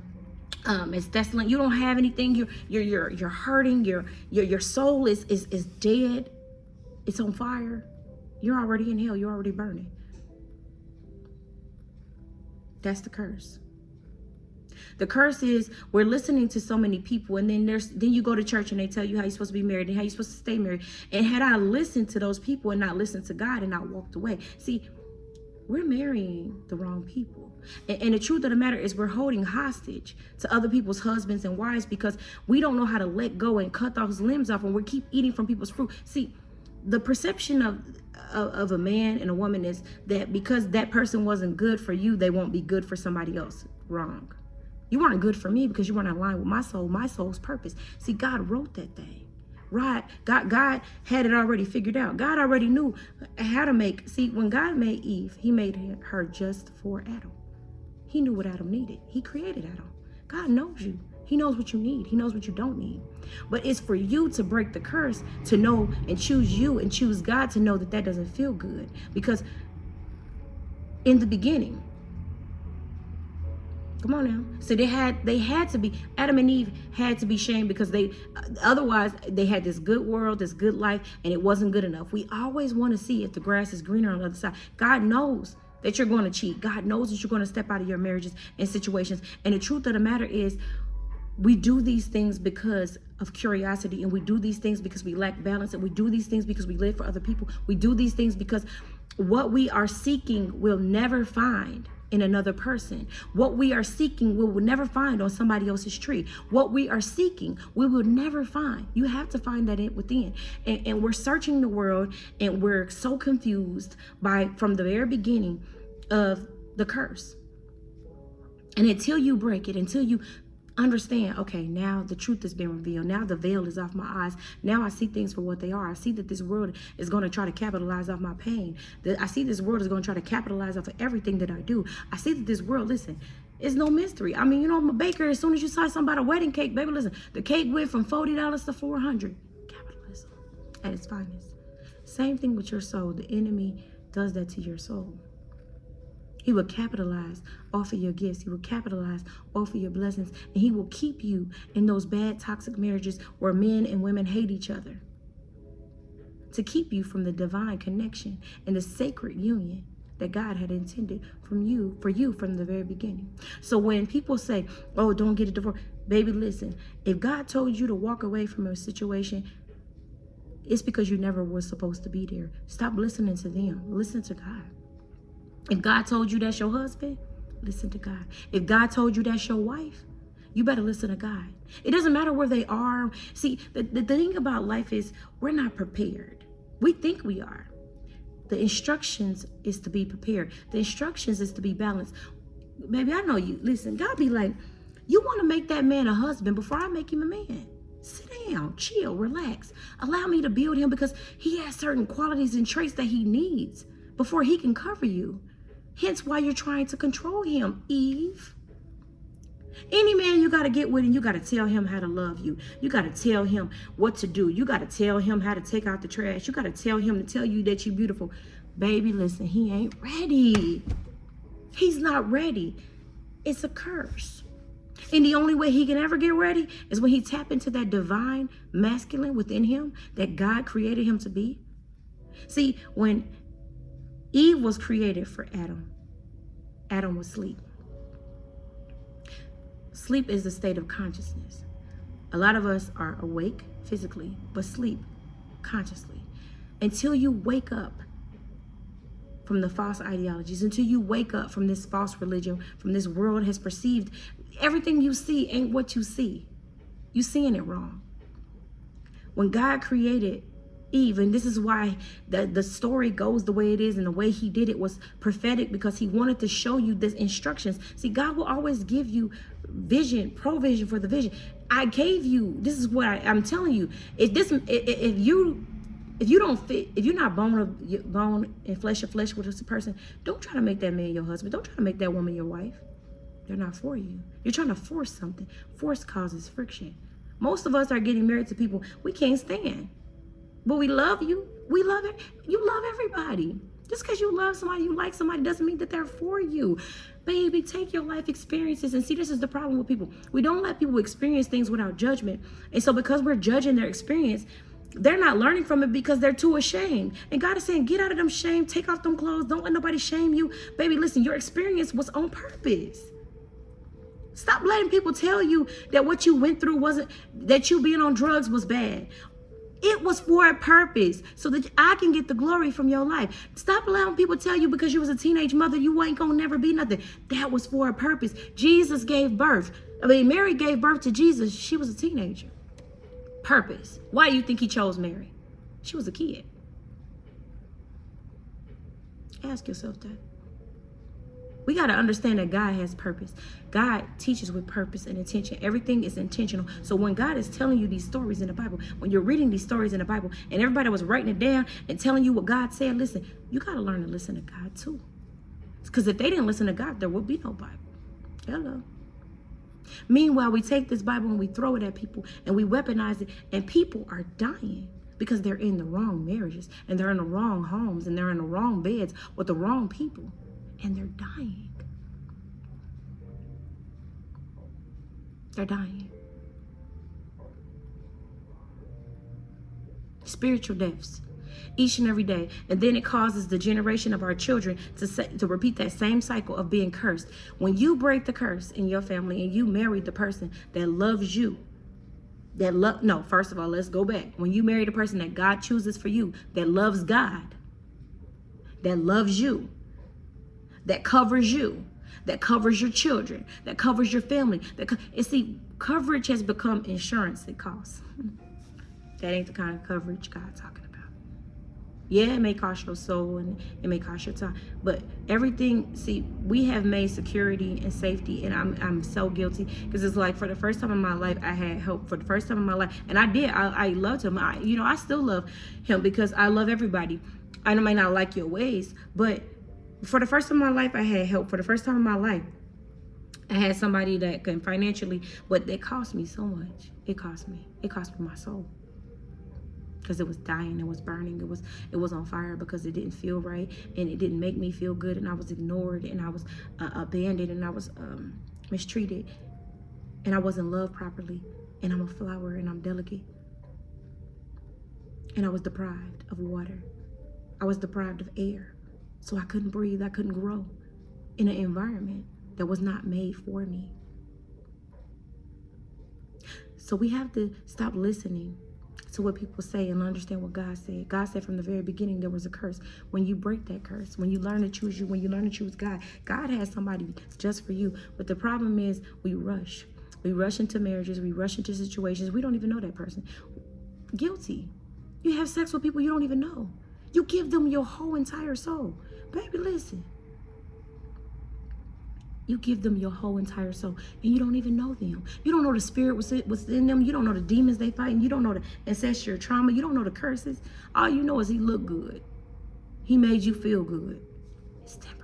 it's desolate, you don't have anything, you're hurting, your soul is dead, it's on fire, you're already in hell, you're already burning. That's the curse. The curse is we're listening to so many people, and then you go to church and they tell you how you're supposed to be married and how you're supposed to stay married. And had I listened to those people and not listened to God and not walked away, see, we're marrying the wrong people. And the truth of the matter is we're holding hostage to other people's husbands and wives because we don't know how to let go and cut those limbs off, and we keep eating from people's fruit. See, the perception of a man and a woman is that because that person wasn't good for you, they won't be good for somebody else. Wrong. You weren't good for me because you weren't aligned with my soul's purpose. See, God wrote that thing. Right? God had it already figured out. God already knew how to make. See, when God made Eve, he made her just for Adam. He knew what Adam needed. He created Adam. God knows you. He knows what you need. He knows what you don't need. But it's for you to break the curse, to know and choose you and choose God, to know that that doesn't feel good. Because in the beginning, come on now. So they had to be, Adam and Eve had to be shamed, because otherwise they had this good world, this good life, and it wasn't good enough. We always want to see if the grass is greener on the other side. God knows that you're going to cheat. God knows that you're going to step out of your marriages and situations. And the truth of the matter is, we do these things because of curiosity, and we do these things because we lack balance, and we do these things because we live for other people. We do these things because what we are seeking we'll never find in another person. What we are seeking we will never find on somebody else's tree. What we are seeking we will never find. You have to find that within. And we're searching the world, and we're so confused from the very beginning of the curse. And until you break it, until you understand, okay, now the truth has been revealed. Now the veil is off my eyes. Now I see things for what they are. I see that this world is going to try to capitalize off my pain. I see this world is going to try to capitalize off of everything that I do. I see that this world, listen, it's no mystery. I mean, I'm a baker. As soon as you saw somebody a wedding cake, baby, listen, the cake went from $40 to $400. Capitalism at its finest. Same thing with your soul. The enemy does that to your soul. He will capitalize off of your gifts. He will capitalize off of your blessings. And he will keep you in those bad, toxic marriages where men and women hate each other, to keep you from the divine connection and the sacred union that God had intended for you from the very beginning. So when people say, oh, don't get a divorce, baby, listen, if God told you to walk away from a situation, it's because you never were supposed to be there. Stop listening to them. Listen to God. If God told you that's your husband, listen to God. If God told you that's your wife, you better listen to God. It doesn't matter where they are. See, the thing about life is we're not prepared. We think we are. The instructions is to be prepared. The instructions is to be balanced. Baby, I know you. Listen, God be like, you want to make that man a husband before I make him a man. Sit down, chill, relax. Allow me to build him, because he has certain qualities and traits that he needs before he can cover you. Hence why you're trying to control him, Eve. Any man you got to get with, and you got to tell him how to love you. You got to tell him what to do. You got to tell him how to take out the trash. You got to tell him to tell you that you're beautiful. Baby, listen, he ain't ready. He's not ready. It's a curse. And the only way he can ever get ready is when he tap into that divine masculine within him that God created him to be. See, when Eve was created for Adam, Adam was asleep. Sleep is a state of consciousness. A lot of us are awake physically, but sleep consciously. Until you wake up from the false ideologies, until you wake up from this false religion, from this world has perceived, everything you see ain't what you see. You seeing it wrong. When God created Eve, and this is why the story goes the way it is, and the way he did it was prophetic, because he wanted to show you this instructions. See, God will always give you vision, provision for the vision. I gave you, this is what I'm telling you. If you don't fit, if you're not bone and flesh of flesh with this person, don't try to make that man your husband. Don't try to make that woman your wife. They're not for you. You're trying to force something. Force causes friction. Most of us are getting married to people we can't stand. But we love you. We love it. You love everybody. Just because you love somebody, you like somebody, doesn't mean that they're for you. Baby, take your life experiences. And see, this is the problem with people. We don't let people experience things without judgment. And so because we're judging their experience, they're not learning from it because they're too ashamed. And God is saying, get out of them shame. Take off them clothes. Don't let nobody shame you. Baby, listen, your experience was on purpose. Stop letting people tell you that what you went through wasn't, that you being on drugs was bad. It was for a purpose, so that I can get the glory from your life. Stop allowing people tell you because you was a teenage mother, you ain't gonna never be nothing. That was for a purpose. Jesus gave birth. Mary gave birth to Jesus. She was a teenager. Purpose. Why do you think he chose Mary? She was a kid. Ask yourself that. We got to understand that God has purpose. God teaches with purpose and intention. Everything is intentional. So when God is telling you these stories in the Bible, when you're reading these stories in the Bible, and everybody was writing it down and telling you what God said, listen, you got to learn to listen to God too. Because if they didn't listen to God, there would be no Bible. Hello. Meanwhile, we take this Bible and we throw it at people and we weaponize it, and people are dying because they're in the wrong marriages and they're in the wrong homes and they're in the wrong beds with the wrong people, and they're dying. They're dying. Spiritual deaths each and every day. And then it causes the generation of our children to repeat that same cycle of being cursed. When you break the curse in your family and you marry the person that loves you, no, first of all, let's go back. When you marry the person that God chooses for you, that loves God, that loves you, that covers you, that covers your children, that covers your family. See, coverage has become insurance it costs. That ain't the kind of coverage God's talking about. Yeah, it may cost your soul and it may cost your time, but everything, see, we have made security and safety, and I'm so guilty, because it's like, for the first time in my life, I had help. For the first time in my life, and I loved him. I still love him because I love everybody. I might not like your ways, but for the first time in my life, I had help. For the first time in my life, I had somebody that can financially, but it cost me so much. It cost me my soul. Because it was dying, it was burning, it was on fire, because it didn't feel right, and it didn't make me feel good, and I was ignored, and I was abandoned, and I was mistreated, and I wasn't loved properly, and I'm a flower, and I'm delicate, and I was deprived of water, I was deprived of air, so I couldn't breathe, I couldn't grow in an environment that was not made for me. So we have to stop listening to what people say and understand what God said. God said from the very beginning there was a curse. When you break that curse, when you learn to choose you, when you learn to choose God, God has somebody just for you. But the problem is we rush. We rush into marriages. We rush into situations. We don't even know that person. Guilty. You have sex with people you don't even know. You give them your whole entire soul. Baby, listen. You give them your whole entire soul, and you don't even know them. You don't know the spirit was in them. You don't know the demons they fight, and you don't know the ancestral trauma. You don't know the curses. All you know is he looked good. He made you feel good. It's temporary.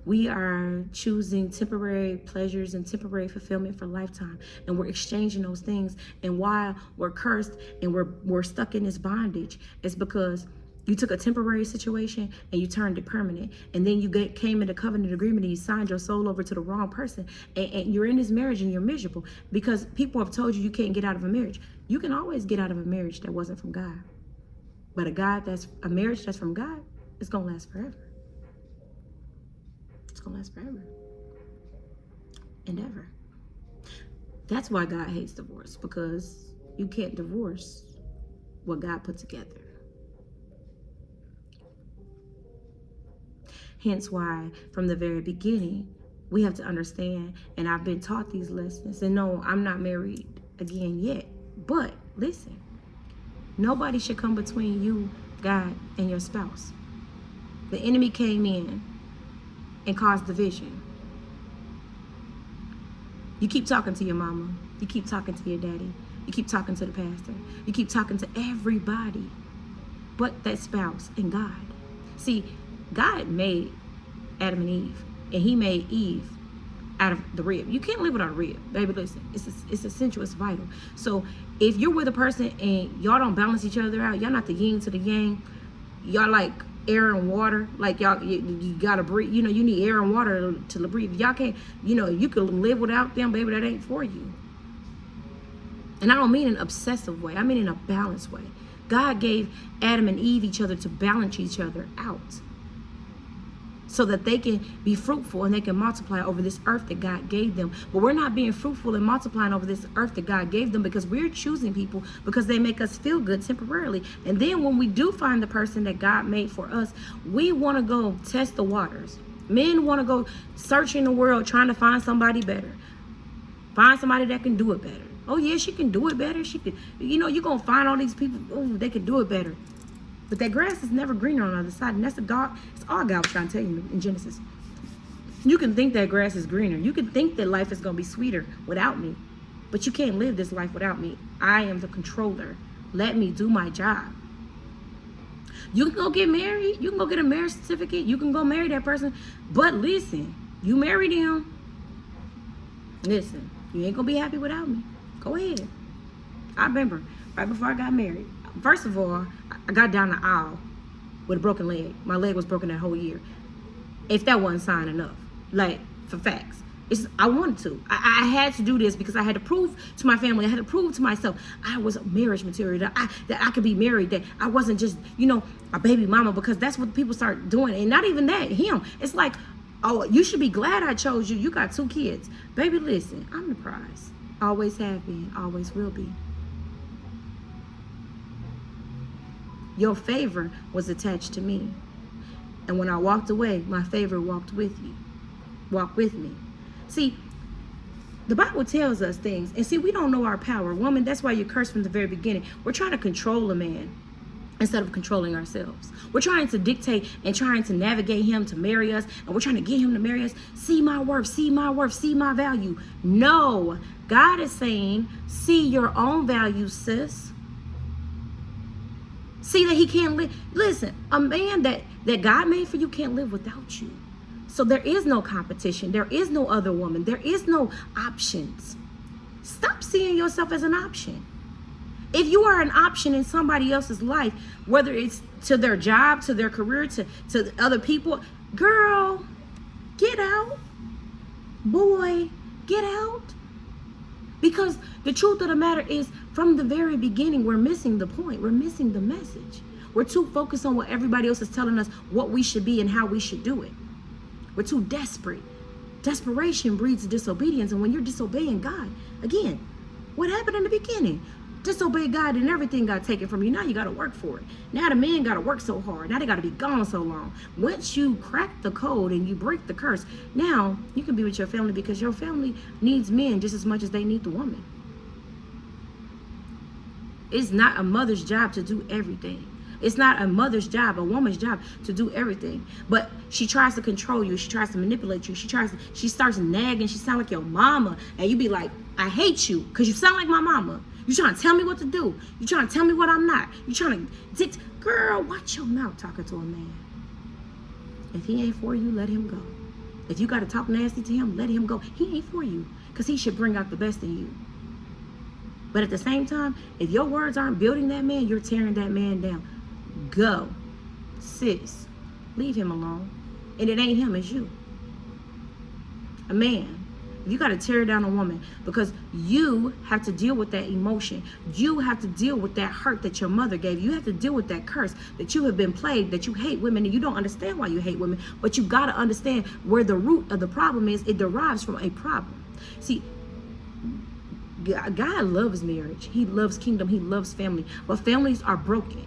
We are choosing temporary pleasures and temporary fulfillment for lifetime, and we're exchanging those things. And while we're cursed and we're stuck in this bondage, it's because you took a temporary situation and you turned it permanent. And then you came into covenant agreement and you signed your soul over to the wrong person. And you're in this marriage and you're miserable because people have told you can't get out of a marriage. You can always get out of a marriage that wasn't from God. But a marriage that's from God, it's going to last forever. It's going to last forever and ever. That's why God hates divorce, because you can't divorce what God put together. Hence why, from the very beginning, we have to understand, and I've been taught these lessons, and no, I'm not married again yet, but listen, nobody should come between you, God, and your spouse. The enemy came in and caused division. You keep talking to your mama, you keep talking to your daddy, you keep talking to the pastor, you keep talking to everybody but that spouse and God. See, God made Adam and Eve, and he made Eve out of the rib. You can't live without a rib, baby. Listen, it's essential, it's vital. So if you're with a person and y'all don't balance each other out, y'all not the yin to the yang, y'all like air and water, like y'all, you gotta breathe, you need air and water to breathe. Y'all can't, you can live without them, baby, that ain't for you. And I don't mean in an obsessive way, I mean in a balanced way. God gave Adam and Eve each other to balance each other out, so that they can be fruitful and they can multiply over this earth that God gave them. But we're not being fruitful and multiplying over this earth that God gave them because we're choosing people because they make us feel good temporarily. And then when we do find the person that God made for us, we want to go test the waters. Men want to go searching the world trying to find somebody better. Find somebody that can do it better. Oh yeah, she can do it better. She could, you're going to find all these people, oh, they can do it better. But that grass is never greener on the other side. And that's it's all God was trying to tell you in Genesis. You can think that grass is greener. You can think that life is going to be sweeter without me. But you can't live this life without me. I am the controller. Let me do my job. You can go get married. You can go get a marriage certificate. You can go marry that person. But listen, you marry them. Listen, you ain't gonna be happy without me. Go ahead. I remember right before I got married. First of all, I got down the aisle with a broken leg. My leg was broken that whole year. If that wasn't sign enough, like for facts. I wanted to. I had to do this because I had to prove to my family, I had to prove to myself I was marriage material, that I could be married, that I wasn't just, a baby mama, because that's what people start doing. And not even that, him. It's like, oh, you should be glad I chose you. You got 2 kids. Baby, listen, I'm the prize. Always have been, always will be. Your favor was attached to me. And when I walked away, my favor walked with you. Walk with me. See, the Bible tells us things. And see, we don't know our power. Woman, that's why you're cursed from the very beginning. We're trying to control a man instead of controlling ourselves. We're trying to dictate and trying to navigate him to marry us. And we're trying to get him to marry us. See my worth, see my worth, see my value. No, God is saying, see your own value, sis. See that he can't live. Listen, a man that God made for you can't live without you. So there is no competition. There is no other woman. There is no options. Stop seeing yourself as an option. If you are an option in somebody else's life, whether it's to their job, to their career, to other people, girl, get out. Boy, get out. Because the truth of the matter is, from the very beginning, we're missing the point. We're missing the message. We're too focused on what everybody else is telling us what we should be and how we should do it. We're too desperate. Desperation breeds disobedience. And when you're disobeying God, again, what happened in the beginning? Disobey God and everything got taken from you. Now you got to work for it. Now the men got to work so hard. Now they got to be gone so long. Once you crack the code and you break the curse, now you can be with your family, because your family needs men just as much as they need the woman. It's not a mother's job to do everything. It's not a mother's job, a woman's job to do everything. But she tries to control you. She tries to manipulate you. She starts nagging. She sounds like your mama. And you be like, I hate you because you sound like my mama. You trying to tell me what to do. You trying to tell me what I'm not. You trying to girl, watch your mouth talking to a man. If he ain't for you, let him go. If you got to talk nasty to him, let him go. He ain't for you, because he should bring out the best in you. But at the same time, if your words aren't building that man, you're tearing that man down. Go. Sis, leave him alone. And it ain't him, it's you. A man, if you got to tear down a woman because you have to deal with that emotion, you have to deal with that hurt that your mother gave you, you have to deal with that curse that you have been plagued, that you hate women and you don't understand why you hate women, but you got to understand where the root of the problem is. It derives from a problem. See, God loves marriage. He loves kingdom. He loves family. But families are broken.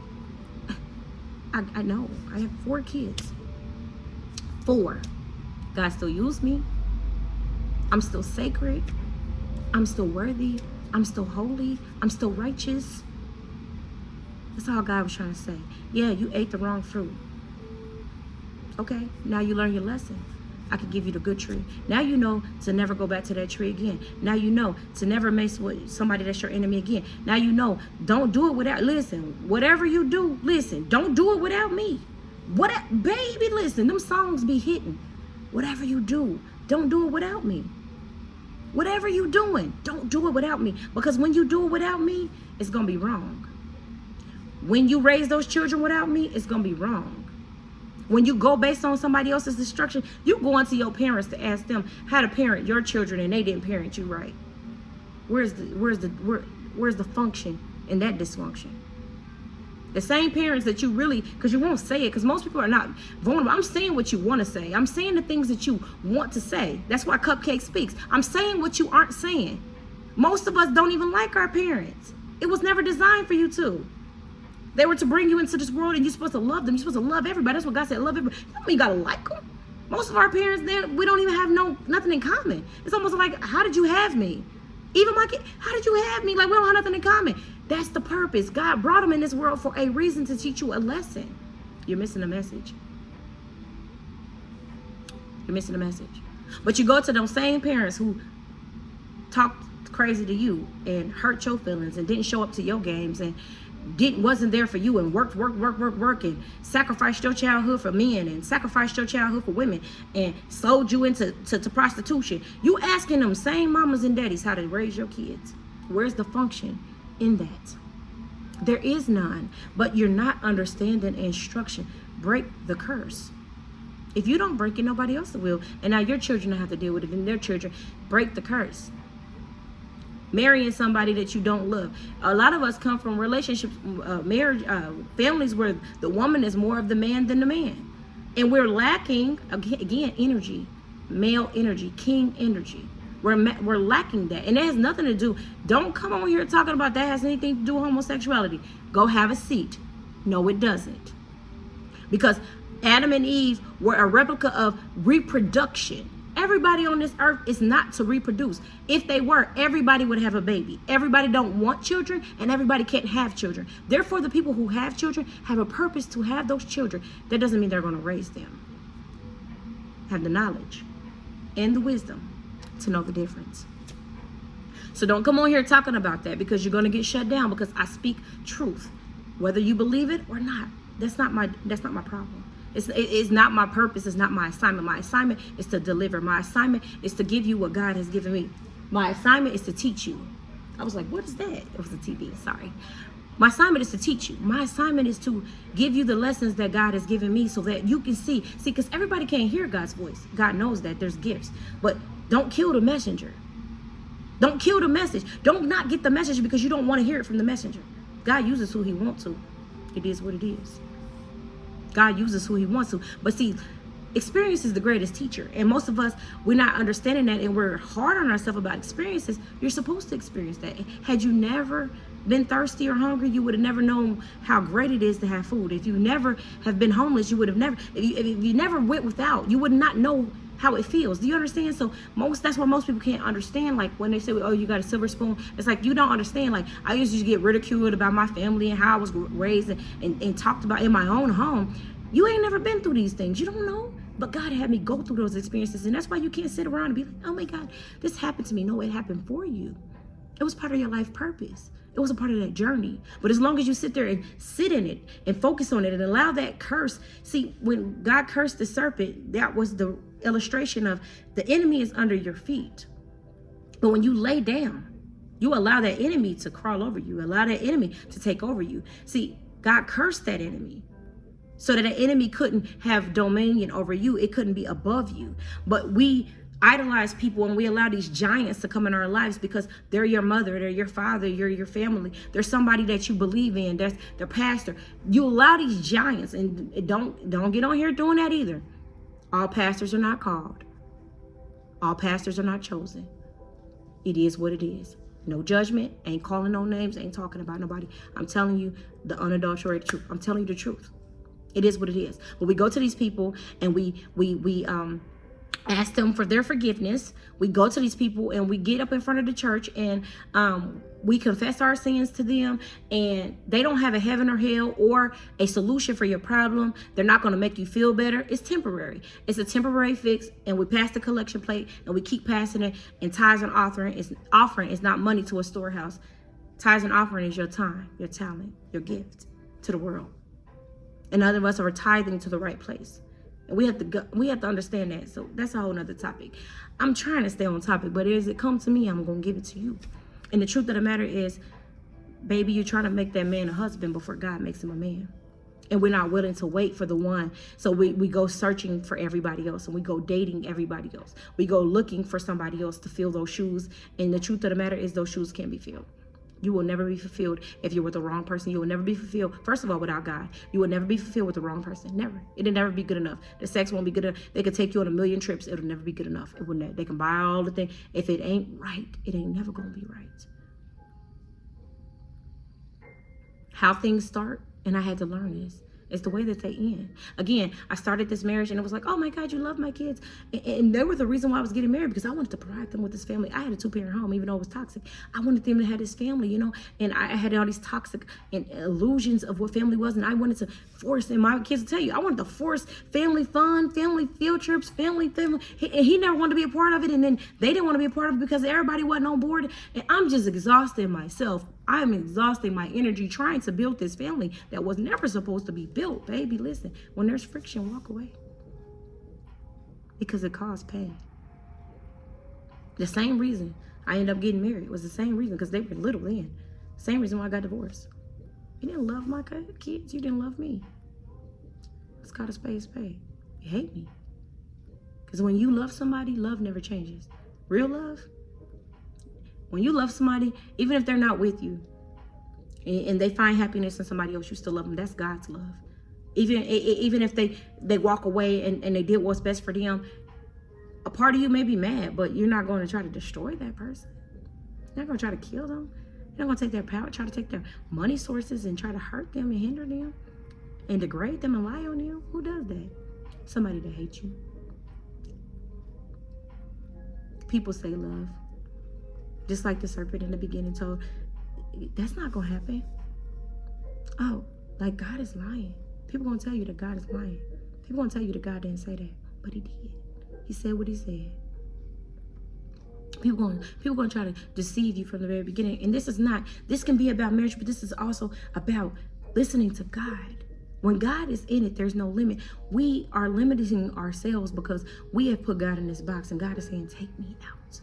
I know. I have 4 kids. 4. God still used me. I'm still sacred. I'm still worthy. I'm still holy. I'm still righteous. That's all God was trying to say. Yeah, you ate the wrong fruit. Okay, now you learn your lesson. I can give you the good tree. Now you know to never go back to that tree again. Now you know to never mess with somebody that's your enemy again. Now you know, don't do it without, listen, whatever you do, listen, don't do it without me. Baby, listen, them songs be hitting. Whatever you do, don't do it without me. Whatever you doing, don't do it without me. Because when you do it without me, it's going to be wrong. When you raise those children without me, it's going to be wrong. When you go based on somebody else's instruction, you go into your parents to ask them how to parent your children and they didn't parent you right. Where's the function in that dysfunction? The same parents that you really, because you won't say it, because most people are not vulnerable. I'm saying what you want to say. I'm saying the things that you want to say. That's why Cupcake speaks. I'm saying what you aren't saying. Most of us don't even like our parents. It was never designed for you to. They were to bring you into this world and you're supposed to love them. You're supposed to love everybody. That's what God said, love everybody. You don't mean you gotta like them. Most of our parents, we don't even have nothing in common. It's almost like, how did you have me? Even my kid, how did you have me? Like, we don't have nothing in common. That's the purpose. God brought them in this world for a reason, to teach you a lesson. You're missing the message. You're missing the message. But you go to those same parents who talked crazy to you and hurt your feelings and didn't show up to your games and wasn't there for you and worked and sacrificed your childhood for men and sacrificed your childhood for women and sold you into to prostitution. You asking them same mamas and daddies how to raise your kids. Where's the function in that? There is none, but you're not understanding instruction. Break the curse. If you don't break it, nobody else will. And now your children have to deal with it, and their children. Break the curse. Marrying somebody that you don't love. A lot of us come from relationships, marriage, families where the woman is more of the man than the man. And we're lacking, again, energy. Male energy, king energy. We're lacking that. And it has nothing to do. Don't come on here talking about that has anything to do with homosexuality. Go have a seat. No, it doesn't. Because Adam and Eve were a replica of reproduction. Everybody on this earth is not to reproduce. If they were, everybody would have a baby. Everybody don't want children, and everybody can't have children. Therefore, the people who have children have a purpose to have those children. That doesn't mean they're going to raise them. Have the knowledge and the wisdom to know the difference. So don't come on here talking about that, because you're going to get shut down, because I speak truth. Whether you believe it or not, that's not my problem. It's not my purpose. It's not my assignment. My assignment is to deliver. My assignment is to give you what God has given me. My assignment is to teach you. I was like, what is that? It was a TV, sorry. My assignment is to teach you. My assignment is to give you the lessons that God has given me so that you can see, because everybody can't hear God's voice. God knows that there's gifts, but don't kill the messenger. Don't kill the message. Don't not get the message because you don't want to hear it from the messenger. God uses who he wants to. It is what it is. God uses who he wants to. But see, experience is the greatest teacher. And most of us, we're not understanding that, and we're hard on ourselves about experiences. You're supposed to experience that. Had you never been thirsty or hungry, you would have never known how great it is to have food. If you never have been homeless, you would have never, if you never went without, you would not know how it feels. Do you understand? So that's why most people can't understand. Like when they say, oh, you got a silver spoon, it's like you don't understand. Like I used to get ridiculed about my family and how I was raised and talked about in my own home. You ain't never been through these things. You don't know. But God had me go through those experiences. And that's why you can't sit around and be like, oh my God, this happened to me. No, it happened for you. It was part of your life purpose. It was a part of that journey. But as long as you sit there and sit in it and focus on it and allow that curse. See, when God cursed the serpent, that was the illustration of the enemy is under your feet. But when you lay down, you allow that enemy to crawl over you, allow that enemy to take over you. See, God cursed that enemy so that the enemy couldn't have dominion over you. It couldn't be above you. But we idolize people and we allow these giants to come in our lives because they're your mother, they're your father, you're your family, they're somebody that you believe in, that's their pastor. You allow these giants, and don't get on here doing that either. All pastors are not called. All pastors are not chosen. It is what it is. No judgment, ain't calling no names, ain't talking about nobody. I'm telling you the unadulterated truth. I'm telling you the truth. It is what it is. But we go to these people and we ask them for their forgiveness. We go to these people and we get up in front of the church and we confess our sins to them, and they don't have a heaven or hell or a solution for your problem. They're not going to make you feel better. It's temporary. It's a temporary fix, and we pass the collection plate and we keep passing it. And tithes and offering is not money to a storehouse. Tithes and offering is your time, your talent, your gift to the world. And none of us are tithing to the right place. And we have to understand that. So that's a whole nother topic. I'm trying to stay on topic, but as it comes to me, I'm going to give it to you. And the truth of the matter is, baby, you're trying to make that man a husband before God makes him a man. And we're not willing to wait for the one. So we go searching for everybody else, and we go dating everybody else. We go looking for somebody else to fill those shoes. And the truth of the matter is, those shoes can't be filled. You will never be fulfilled if you're with the wrong person. You will never be fulfilled, first of all, without God. You will never be fulfilled with the wrong person. Never. It'll never be good enough. The sex won't be good enough. They can take you on 1,000,000 trips. It'll never be good enough. It will never. They can buy all the things. If it ain't right, it ain't never going to be right. How things start, and I had to learn this, it's the way that they end. Again, I started this marriage and it was like, oh my God, you love my kids. And they were the reason why I was getting married, because I wanted to provide them with this family. I had a 2-parent home, even though it was toxic. I wanted them to have this family, you know, and I had all these toxic and illusions of what family was. And I wanted to force, and my kids will tell you, I wanted to force family fun, family field trips, family. And he never wanted to be a part of it. And then they didn't want to be a part of it because everybody wasn't on board. And I'm just exhausting myself I am exhausting my energy trying to build this family that was never supposed to be built. Baby, listen, when there's friction, walk away. Because it caused pain. The same reason I ended up getting married was the same reason, because they were little then. Same reason why I got divorced. You didn't love my kids. You didn't love me. Let's call a spade a spade. You hate me. Because when you love somebody, love never changes. Real love. When you love somebody, even if they're not with you, and they find happiness in somebody else, you still love them. That's God's love. Even if they walk away and they did what's best for them, a part of you may be mad, but you're not going to try to destroy that person. You're not going to try to kill them. You're not going to take their power, try to take their money sources and try to hurt them and hinder them and degrade them and lie on them. Who does that? Somebody that hates you. People say love. Just like the serpent in the beginning told, that's not going to happen. Oh, like God is lying. People going to tell you that God is lying. People going to tell you that God didn't say that, but he did. He said what he said. People going to try to deceive you from the very beginning. And this can be about marriage, but this is also about listening to God. When God is in it, there's no limit. We are limiting ourselves because we have put God in this box, and God is saying, take me out.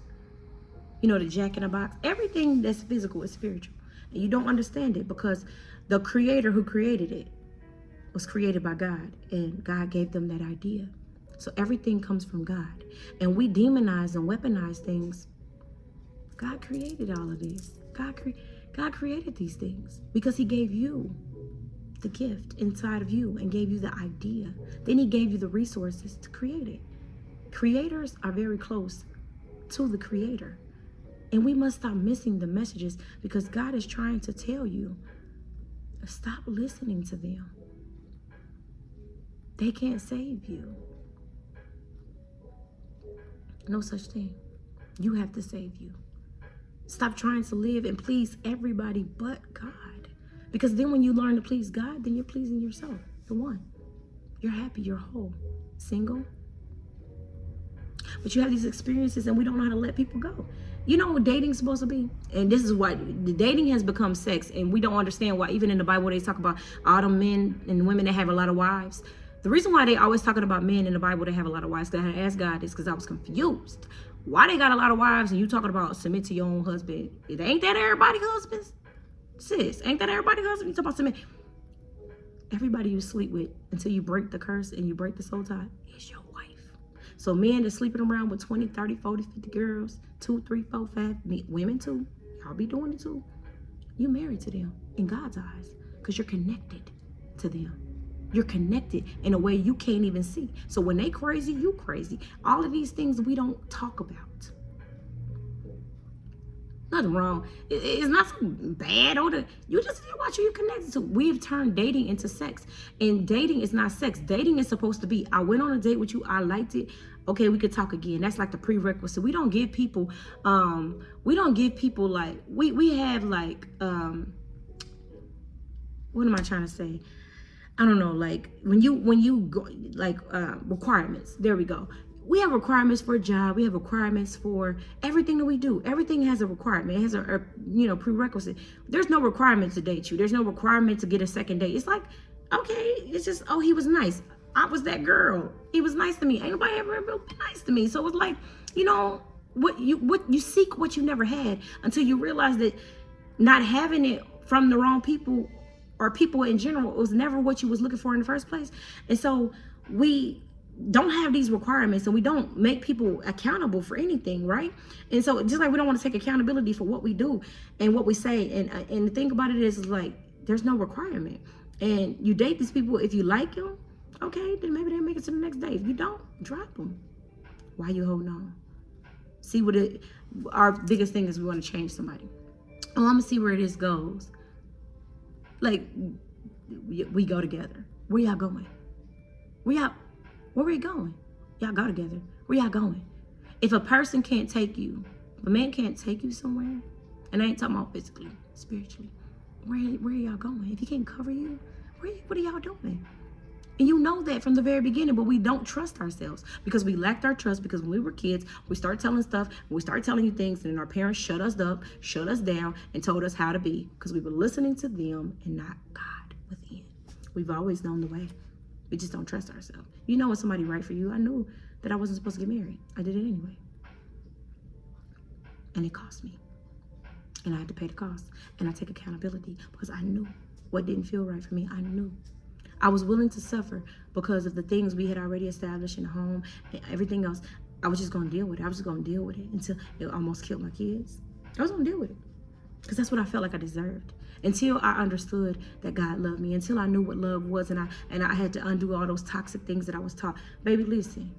You know, the jack in a box. Everything that's physical is spiritual. And you don't understand it because the creator who created it was created by God, and God gave them that idea. So everything comes from God. And we demonize and weaponize things. God created all of this. God created these things because he gave you the gift inside of you and gave you the idea. Then he gave you the resources to create it. Creators are very close to the creator. And we must stop missing the messages because God is trying to tell you, stop listening to them. They can't save you. No such thing. You have to save you. Stop trying to live and please everybody but God. Because then when you learn to please God, then you're pleasing yourself. You're one. You're happy. You're whole. Single. But you have these experiences and we don't know how to let people go. You know what dating's supposed to be? And this is why the dating has become sex. And we don't understand why even in the Bible they talk about all the men and women that have a lot of wives. The reason why they always talking about men in the Bible that have a lot of wives, because I had to ask God, is because I was confused. Why they got a lot of wives and you talking about submit to your own husband? Ain't that everybody husbands? Sis, ain't that everybody husband? You talking about submit? Everybody you sleep with until you break the curse and you break the soul tie is your wife. So men that's sleeping around with 20, 30, 40, 50 girls, 2, 3, 4, 5, women too. Y'all be doing it too. You married to them in God's eyes because you're connected to them. You're connected in a way you can't even see. So when they crazy, you crazy. All of these things we don't talk about. Nothing wrong. It's not so bad. You just need to watch who you're connected to. We've turned dating into sex. And dating is not sex. Dating is supposed to be, I went on a date with you. I liked it. Okay, we could talk again. That's like the prerequisite. We don't give people, like, we have like, what am I trying to say? I don't know, like when you go, like requirements. There we go. We have requirements for a job. We have requirements for everything that we do. Everything has a requirement. It has a prerequisite. There's no requirement to date you. There's no requirement to get a second date. It's like, okay, it's just, oh, he was nice. I was that girl. He was nice to me. Ain't nobody ever been nice to me. So it's like, you know, what you seek what you never had until you realize that not having it from the wrong people or people in general, it was never what you was looking for in the first place. And so we don't have these requirements and we don't make people accountable for anything, right? And so just like we don't want to take accountability for what we do and what we say. And the thing about it is like, there's no requirement. And you date these people, if you like them, okay, then maybe they'll make it to the next day. If you don't, drop them. Why you holding on? See our biggest thing is we want to change somebody. Oh, I'm gonna see where this goes. Like, we go together. Where y'all going? Where we going? Y'all go together. Where y'all going? If a person can't take you, if a man can't take you somewhere, and I ain't talking about physically, spiritually, where are y'all going? If he can't cover you, what are y'all doing? And you know that from the very beginning, but we don't trust ourselves because we lacked our trust. Because when we were kids, we start telling stuff, we start telling you things, and then our parents shut us up, shut us down, and told us how to be because we were listening to them and not God within. We've always known the way. We just don't trust ourselves. You know when somebody right for you. I knew that I wasn't supposed to get married. I did it anyway. And it cost me. And I had to pay the cost. And I take accountability because I knew what didn't feel right for me. I knew. I was willing to suffer because of the things we had already established in the home and everything else. I was just going to deal with it. I was just going to deal with it until it almost killed my kids. I was going to deal with it because that's what I felt like I deserved. Until I understood that God loved me, until I knew what love was, and I had to undo all those toxic things that I was taught. Baby, listen.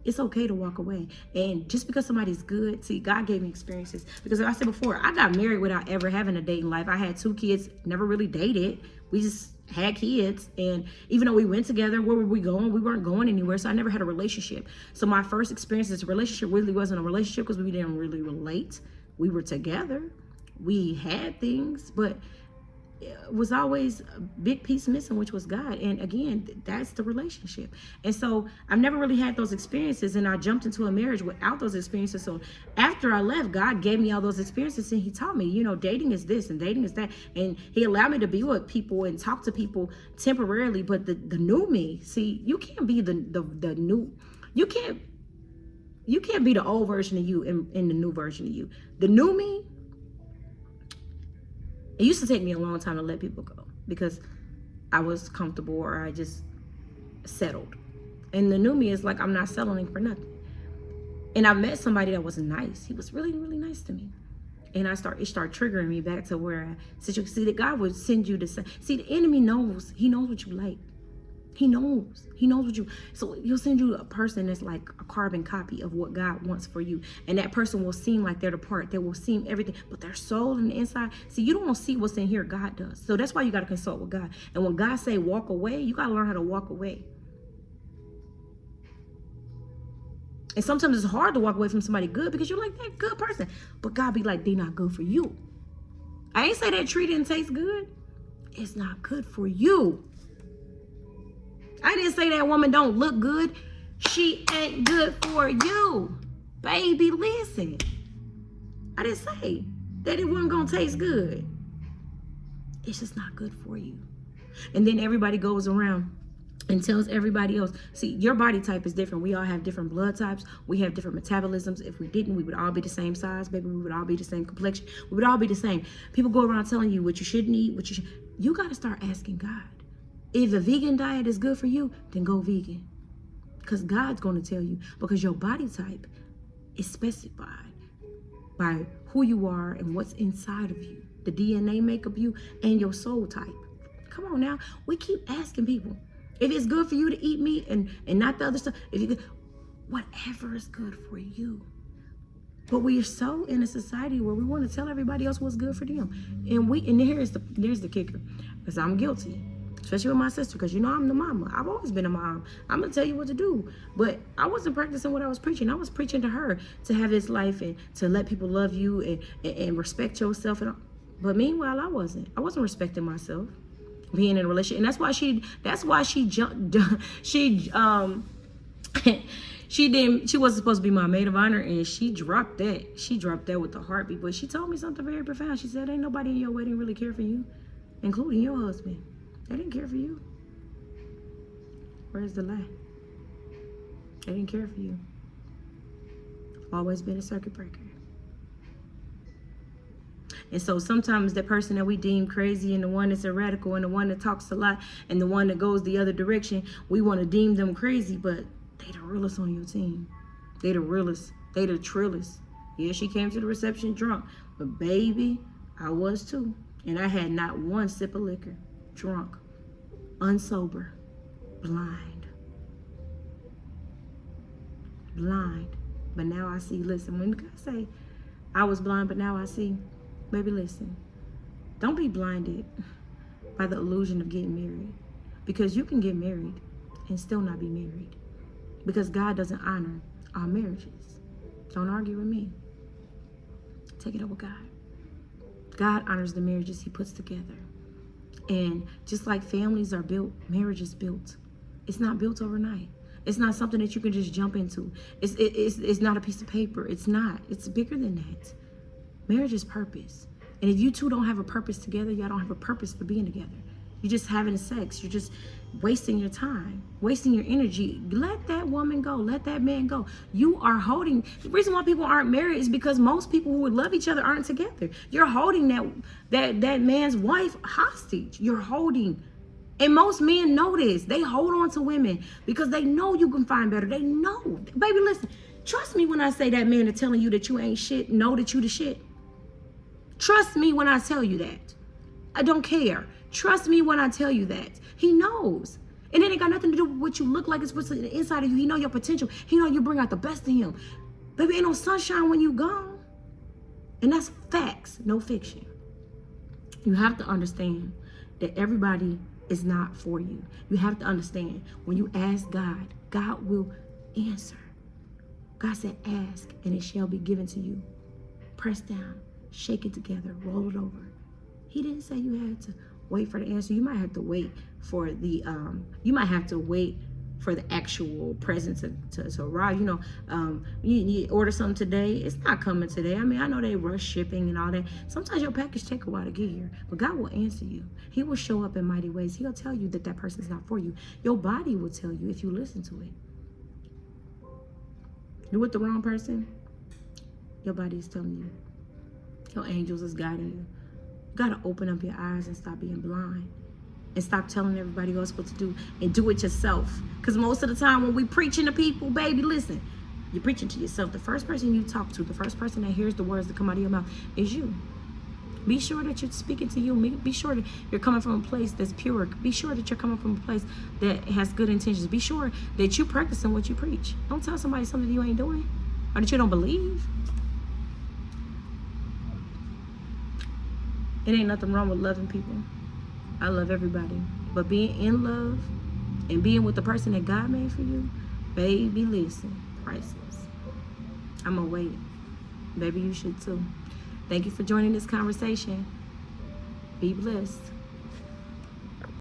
It's okay to walk away. And just because somebody's good, see, God gave me experiences. Because like I said before, I got married without ever having a dating life. I had 2 kids, never really dated. We just had kids. And even though we went together, where were we going? We weren't going anywhere. So I never had a relationship. So my first experience as a relationship really wasn't a relationship because we didn't really relate. We were together. We had things, but it was always a big piece missing, which was God. And again, that's the relationship. And so I've never really had those experiences, and I jumped into a marriage without those experiences. So after I left, God gave me all those experiences, and he taught me, you know, dating is this and dating is that. And he allowed me to be with people and talk to people temporarily. But the new me, see, you can't be the new, you can't be the old version of you in the new version of you. The new me, it used to take me a long time to let people go because I was comfortable or I just settled. And the new me is like, I'm not settling for nothing. And I met somebody that was nice. He was really, really nice to me. And it started triggering me back to where I said, you see that God would send you to say, see, the enemy knows, he knows what you like. He knows what you, so he'll send you a person that's like a carbon copy of what God wants for you. And that person will seem like they're the part, they will seem everything, but their soul and the inside, see, you don't see what's in here, God does. So that's why you got to consult with God. And when God say walk away, you got to learn how to walk away. And sometimes it's hard to walk away from somebody good because you're like, that good person. But God be like, they not good for you. I ain't say that tree didn't taste good. It's not good for you. I didn't say that woman don't look good. She ain't good for you. Baby, listen. I didn't say that it wasn't going to taste good. It's just not good for you. And then everybody goes around and tells everybody else. See, your body type is different. We all have different blood types. We have different metabolisms. If we didn't, we would all be the same size, baby. We would all be the same complexion. We would all be the same. People go around telling you what you shouldn't eat, what you should. You got to start asking God. If the vegan diet is good for you, then go vegan. Because God's going to tell you. Because your body type is specified by who you are and what's inside of you. The DNA makeup you and your soul type. Come on now. We keep asking people. If it's good for you to eat meat and not the other stuff. If you, whatever is good for you. But we are so in a society where we want to tell everybody else what's good for them. And here's the kicker. Because I'm guilty. Especially with my sister, because you know I'm the mama. I've always been a mom. I'm going to tell you what to do. But I wasn't practicing what I was preaching. I was preaching to her to have this life and to let people love you and respect yourself. But meanwhile, I wasn't respecting myself, being in a relationship. And that's why she jumped. She wasn't supposed to be my maid of honor, and she dropped that. She dropped that with a heartbeat. But she told me something very profound. She said, ain't nobody in your wedding really care for you, including your husband. They didn't care for you. Where's the lie? They didn't care for you. Always been a circuit breaker. And so sometimes the person that we deem crazy and the one that's radical and the one that talks a lot and the one that goes the other direction, we want to deem them crazy, but they the realest on your team. They the realest. They the trillest. Yeah, she came to the reception drunk, but baby, I was too. And I had not one sip of liquor. Drunk, unsober, blind. But now I see. Listen, when I say I was blind, but now I see, baby, listen. Don't be blinded by the illusion of getting married. Because you can get married and still not be married. Because God doesn't honor our marriages. Don't argue with me. Take it up with God. God honors the marriages he puts together. And just like families are built, marriage is built. It's not built overnight. It's not something that you can just jump into. It's not a piece of paper. It's not. It's bigger than that. Marriage is purpose. And if you two don't have a purpose together, y'all don't have a purpose for being together. You're just having sex. You're just wasting your time, wasting your energy. Let that woman go. Let that man go. You are holding. The reason why people aren't married is because most people who would love each other aren't together. You're holding that man's wife hostage. You're holding. And most men know this. They hold on to women because they know you can find better. They know. Baby, listen. Trust me when I say that man is telling you that you ain't shit. Know that you the shit. Trust me when I tell you that. I don't care. Trust me when I tell you that. He knows. And it ain't got nothing to do with what you look like. It's what's on the inside of you. He know your potential. He know you bring out the best in him. Baby, ain't no sunshine when you gone. And that's facts, no fiction. You have to understand that everybody is not for you. You have to understand when you ask God, God will answer. God said, ask and it shall be given to you. Press down, shake it together, roll it over. He didn't say you had to wait for the answer. You might have to wait for the actual present to arrive. You know, you order something today, it's not coming today. I mean, I know they rush shipping and all that. Sometimes your package take a while to get here, but God will answer you. He will show up in mighty ways. He'll tell you that person's not for you. Your body will tell you if you listen to it. You're with the wrong person, your body is telling you. Your angels is guiding you. You gotta open up your eyes and stop being blind. And stop telling everybody else what to do and do it yourself. Because most of the time when we preaching to people, baby, listen, you're preaching to yourself. The first person you talk to, the first person that hears the words that come out of your mouth is you. Be sure that you're speaking to you. Be sure that you're coming from a place that's pure. Be sure that you're coming from a place that has good intentions. Be sure that you're practicing what you preach. Don't tell somebody something you ain't doing or that you don't believe. It ain't nothing wrong with loving people. I love everybody. But being in love and being with the person that God made for you, baby, listen, priceless. I'm gonna wait. Baby, you should too. Thank you for joining this conversation. Be blessed.